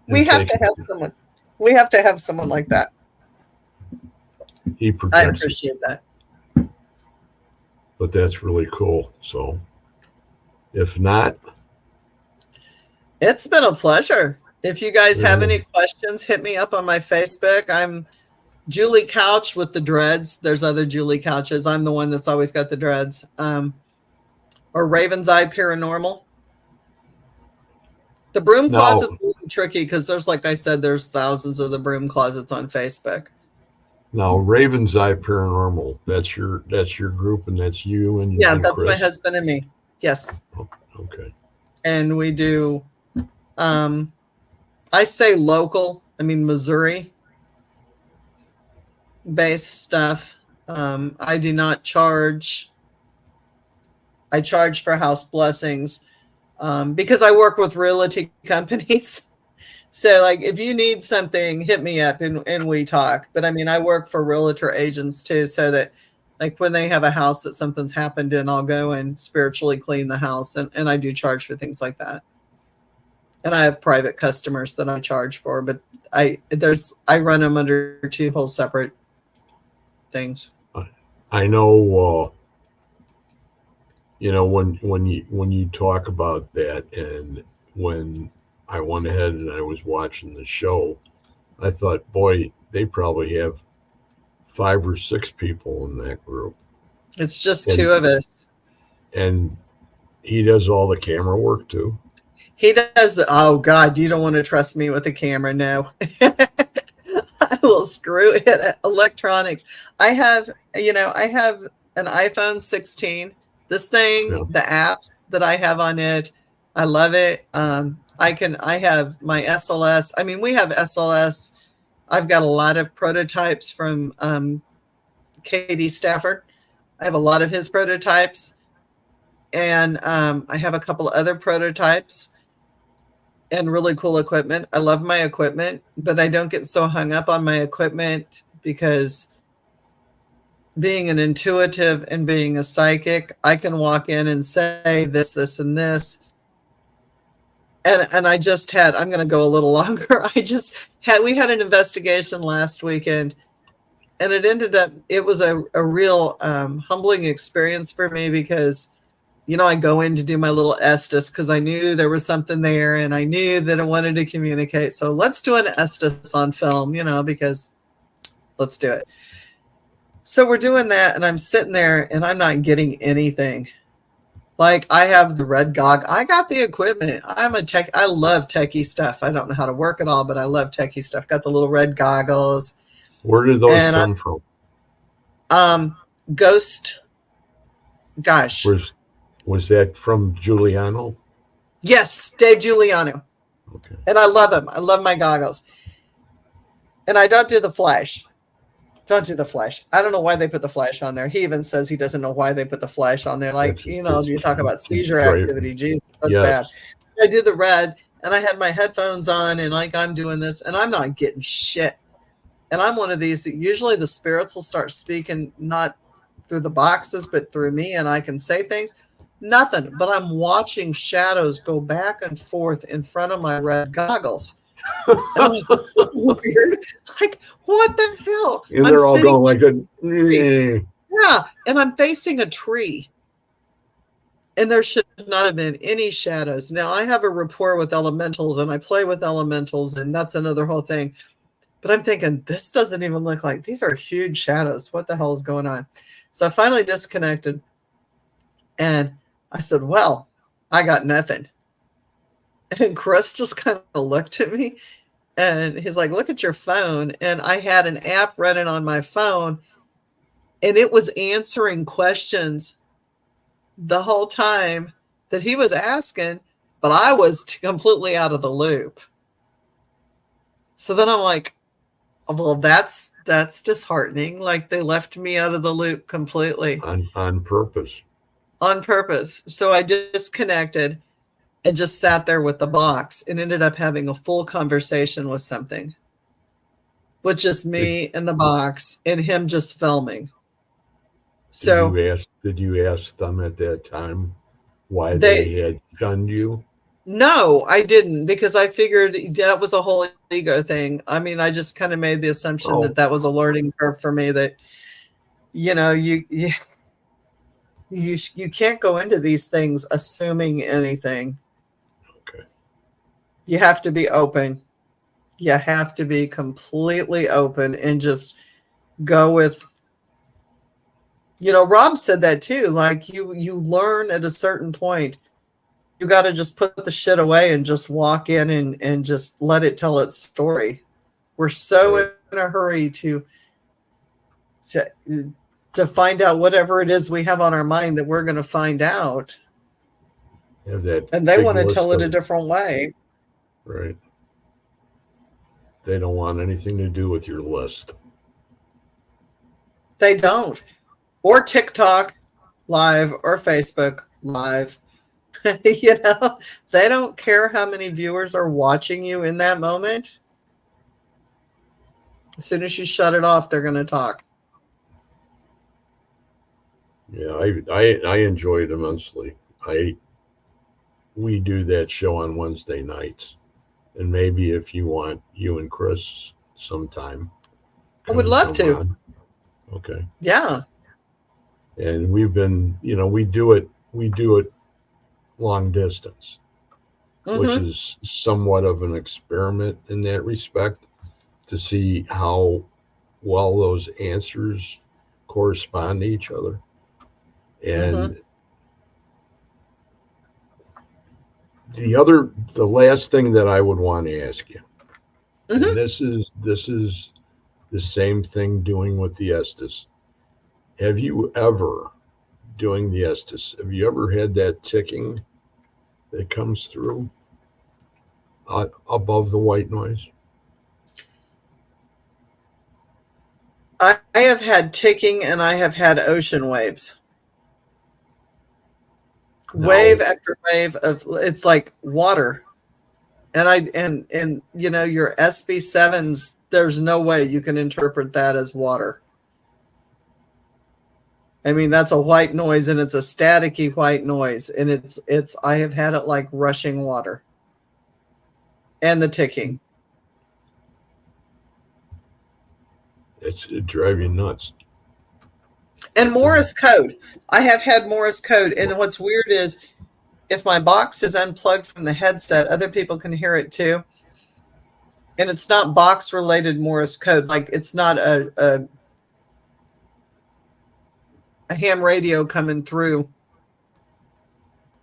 we have to have someone. We have to have someone like that. He protects. I appreciate that. But that's really cool. So, if not, it's been a pleasure. If you guys have any questions, hit me up on my Facebook. I'm Julie Couch with the dreads. There's other Julie Couches. I'm the one that's always got the dreads. Or Raven's Eye Paranormal. The broom closet's a little tricky because like I said, there's thousands of the broom closets on Facebook. Now, Raven's Eye Paranormal, that's your group, and that's you and that's Chris. My husband and me. Yes. Okay. And we do I say local, I mean Missouri based stuff. I do not charge. I charge for house blessings because I work with realty companies. So like if you need something, hit me up and we talk. But I mean, I work for realtor agents too, so that like when they have a house that something's happened in, I'll go and spiritually clean the house. And I do charge for things like that. And I have private customers that I charge for, but I run them under two whole separate things. I know, when you talk about that, and when I went ahead and I was watching the show, I thought, boy, they probably have 5 or 6 people in that group. It's just And two of us. and he does all the camera work too. He does the, oh God, you don't want to trust me with the camera. No. I will screw it. Electronics. I have an iPhone 16. This thing, Yeah. the apps that I have on it, I love it. I have my SLS. I mean, we have SLS. I've got a lot of prototypes from KD Stafford. I have a lot of his prototypes, and I have a couple of other prototypes and really cool equipment. I love my equipment, but I don't get so hung up on my equipment because being an intuitive and being a psychic, I can walk in and say this, this, and this. And I just had, I'm going to go a little longer. We had an investigation last weekend, and it was a real humbling experience for me because, I go in to do my little Estes because I knew there was something there and I knew that I wanted to communicate. So let's do an Estes on film, because let's do it. So we're doing that, and I'm sitting there and I'm not getting anything. Like, I have the red gog. I got the equipment. I'm a tech. I love techie stuff. I don't know how to work it all, but I love techie stuff. Got the little red goggles. Where did those And come from? Ghost. Gosh. Was that from Giuliano? Yes, Dave Giuliano. Okay. And I love him. I love my goggles. And I don't do the flash. Don't do the flash. I don't know why they put the flash on there. He even says he doesn't know why they put the flash on there. Like, you talk about seizure activity. Jesus, that's bad. I do the red, and I had my headphones on, and like I'm doing this, and I'm not getting shit. And I'm one of these that usually the spirits will start speaking not through the boxes, but through me, and I can say things. Nothing, but I'm watching shadows go back and forth in front of my red goggles. Weird. Like, what the hell? And they're all going like a yeah, and I'm facing a tree. And there should not have been any shadows. Now, I have a rapport with elementals, and I play with elementals, and that's another whole thing. But I'm thinking, this doesn't even look like, these are huge shadows. What the hell is going on? So I finally disconnected, and I said, well, I got nothing. And Chris just kind of looked at me, and he's like, look at your phone. And I had an app running on my phone, and it was answering questions the whole time that he was asking, but I was completely out of the loop. So then I'm like, well, that's disheartening. Like, they left me out of the loop completely. On purpose. On purpose. So I disconnected and just sat there with the box and ended up having a full conversation with something. With just me and the box and him just filming. So did you ask them at that time why they had shunned you? No, I didn't, because I figured that was a whole ego thing. I mean, I just kind of made the assumption that was a learning curve for me, that, you can't go into these things assuming anything. Okay. You have to be open. You have to be completely open and just go with, Rob said that too. Like, you learn at a certain point. You got to just put the shit away and just walk in and just let it tell its story. We're so in a hurry to find out whatever it is we have on our mind that we're going to find out. Have that, and they want to tell it a different way. Right. They don't want anything to do with your list. They don't. Or TikTok live or Facebook live. They don't care how many viewers are watching you in that moment. As soon as you shut it off, they're going to talk. Yeah, I enjoy it immensely. We do that show on Wednesday nights, and maybe if you want, you and Chris sometime. I would love to. On. Okay. Yeah. And we've been, we do it long distance, which is somewhat of an experiment in that respect, to see how while those answers correspond to each other. And the last thing that I would want to ask you, and this is the same thing doing with the Estes. Have you ever, doing the Estes, have you ever had that ticking that comes through above the white noise? I have had ticking and I have had ocean waves. No. Wave after wave of, it's like water. And you know, your SB7s, there's no way you can interpret that as water. I mean, that's a white noise, and it's a staticky white noise, and it's I have had it like rushing water. And the ticking. It drives you nuts. And Morse code. I have had Morse code, and what's weird is if my box is unplugged from the headset, other people can hear it too. And it's not box related Morse code. Like, it's not a ham radio coming through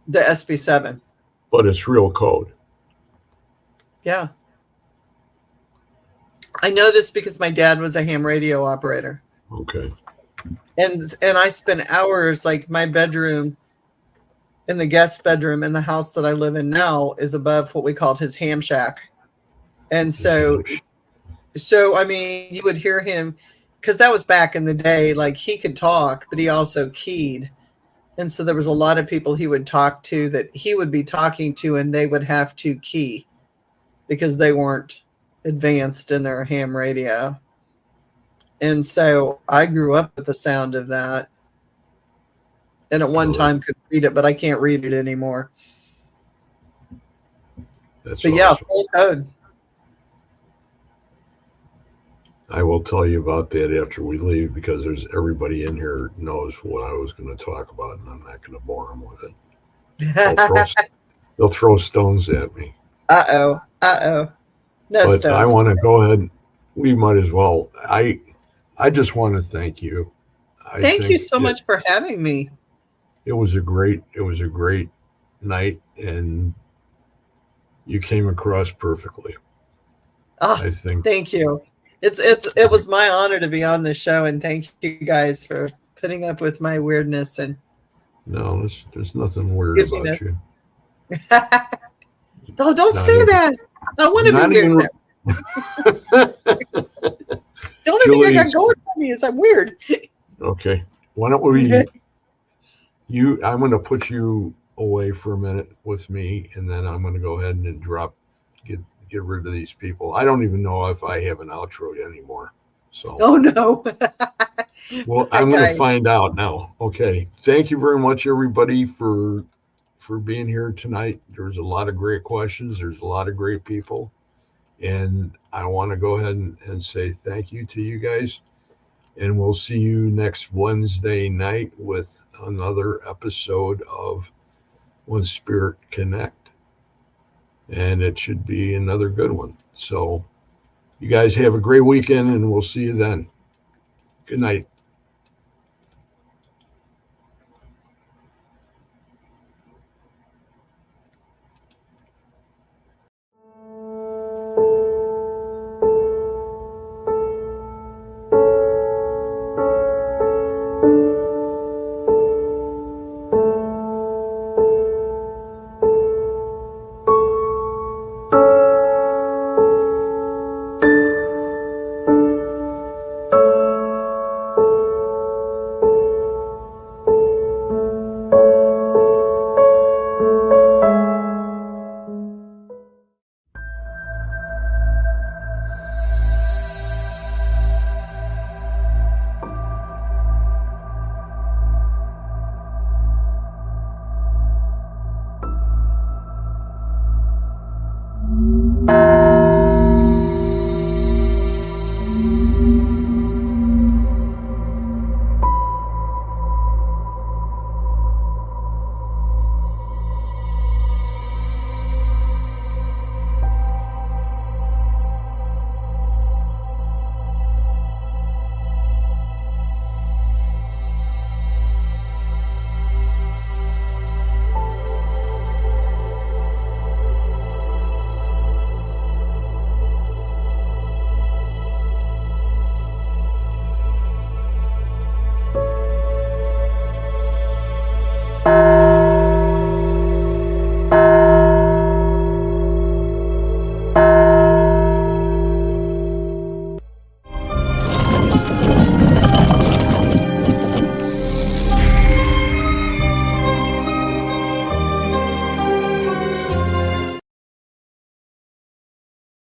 the SB7. But it's real code. Yeah. I know this because my dad was a ham radio operator. Okay. And I spent hours, like, my bedroom, in the guest bedroom in the house that I live in now, is above what we called his ham shack. And so I mean, you would hear him, because that was back in the day, like, he could talk, but he also keyed. And so there was a lot of people he would talk to that he would be talking to, and they would have to key because they weren't advanced in their ham radio. And so I grew up with the sound of that. And at one time could read it, but I can't read it anymore. But awesome. Yeah, full code. I will tell you about that after we leave, because everybody in here knows what I was going to talk about, and I'm not going to bore them with it. They'll throw stones at me. Uh-oh. No but stones. I want to go ahead. We might as well. I just want to thank you. Thank you so much for having me. It was a great night, and you came across perfectly. I think. Thank you. It was my honor to be on the show, and thank you guys for putting up with my weirdness. And no, there's nothing weird about you. Oh, don't say that. I want to be weird. The only thing I got going for me is I'm weird. Okay. Why don't we? I'm going to put you away for a minute with me, and then I'm going to go ahead and get rid of these people. I don't even know if I have an outro anymore. So. Oh no. Well, I'm going to find out now. Okay. Thank you very much, everybody, for being here tonight. There's a lot of great questions. There's a lot of great people. And I want to go ahead and say thank you to you guys. And we'll see you next Wednesday night with another episode of One Spirit Connect. And it should be another good one. So you guys have a great weekend, and we'll see you then. Good night.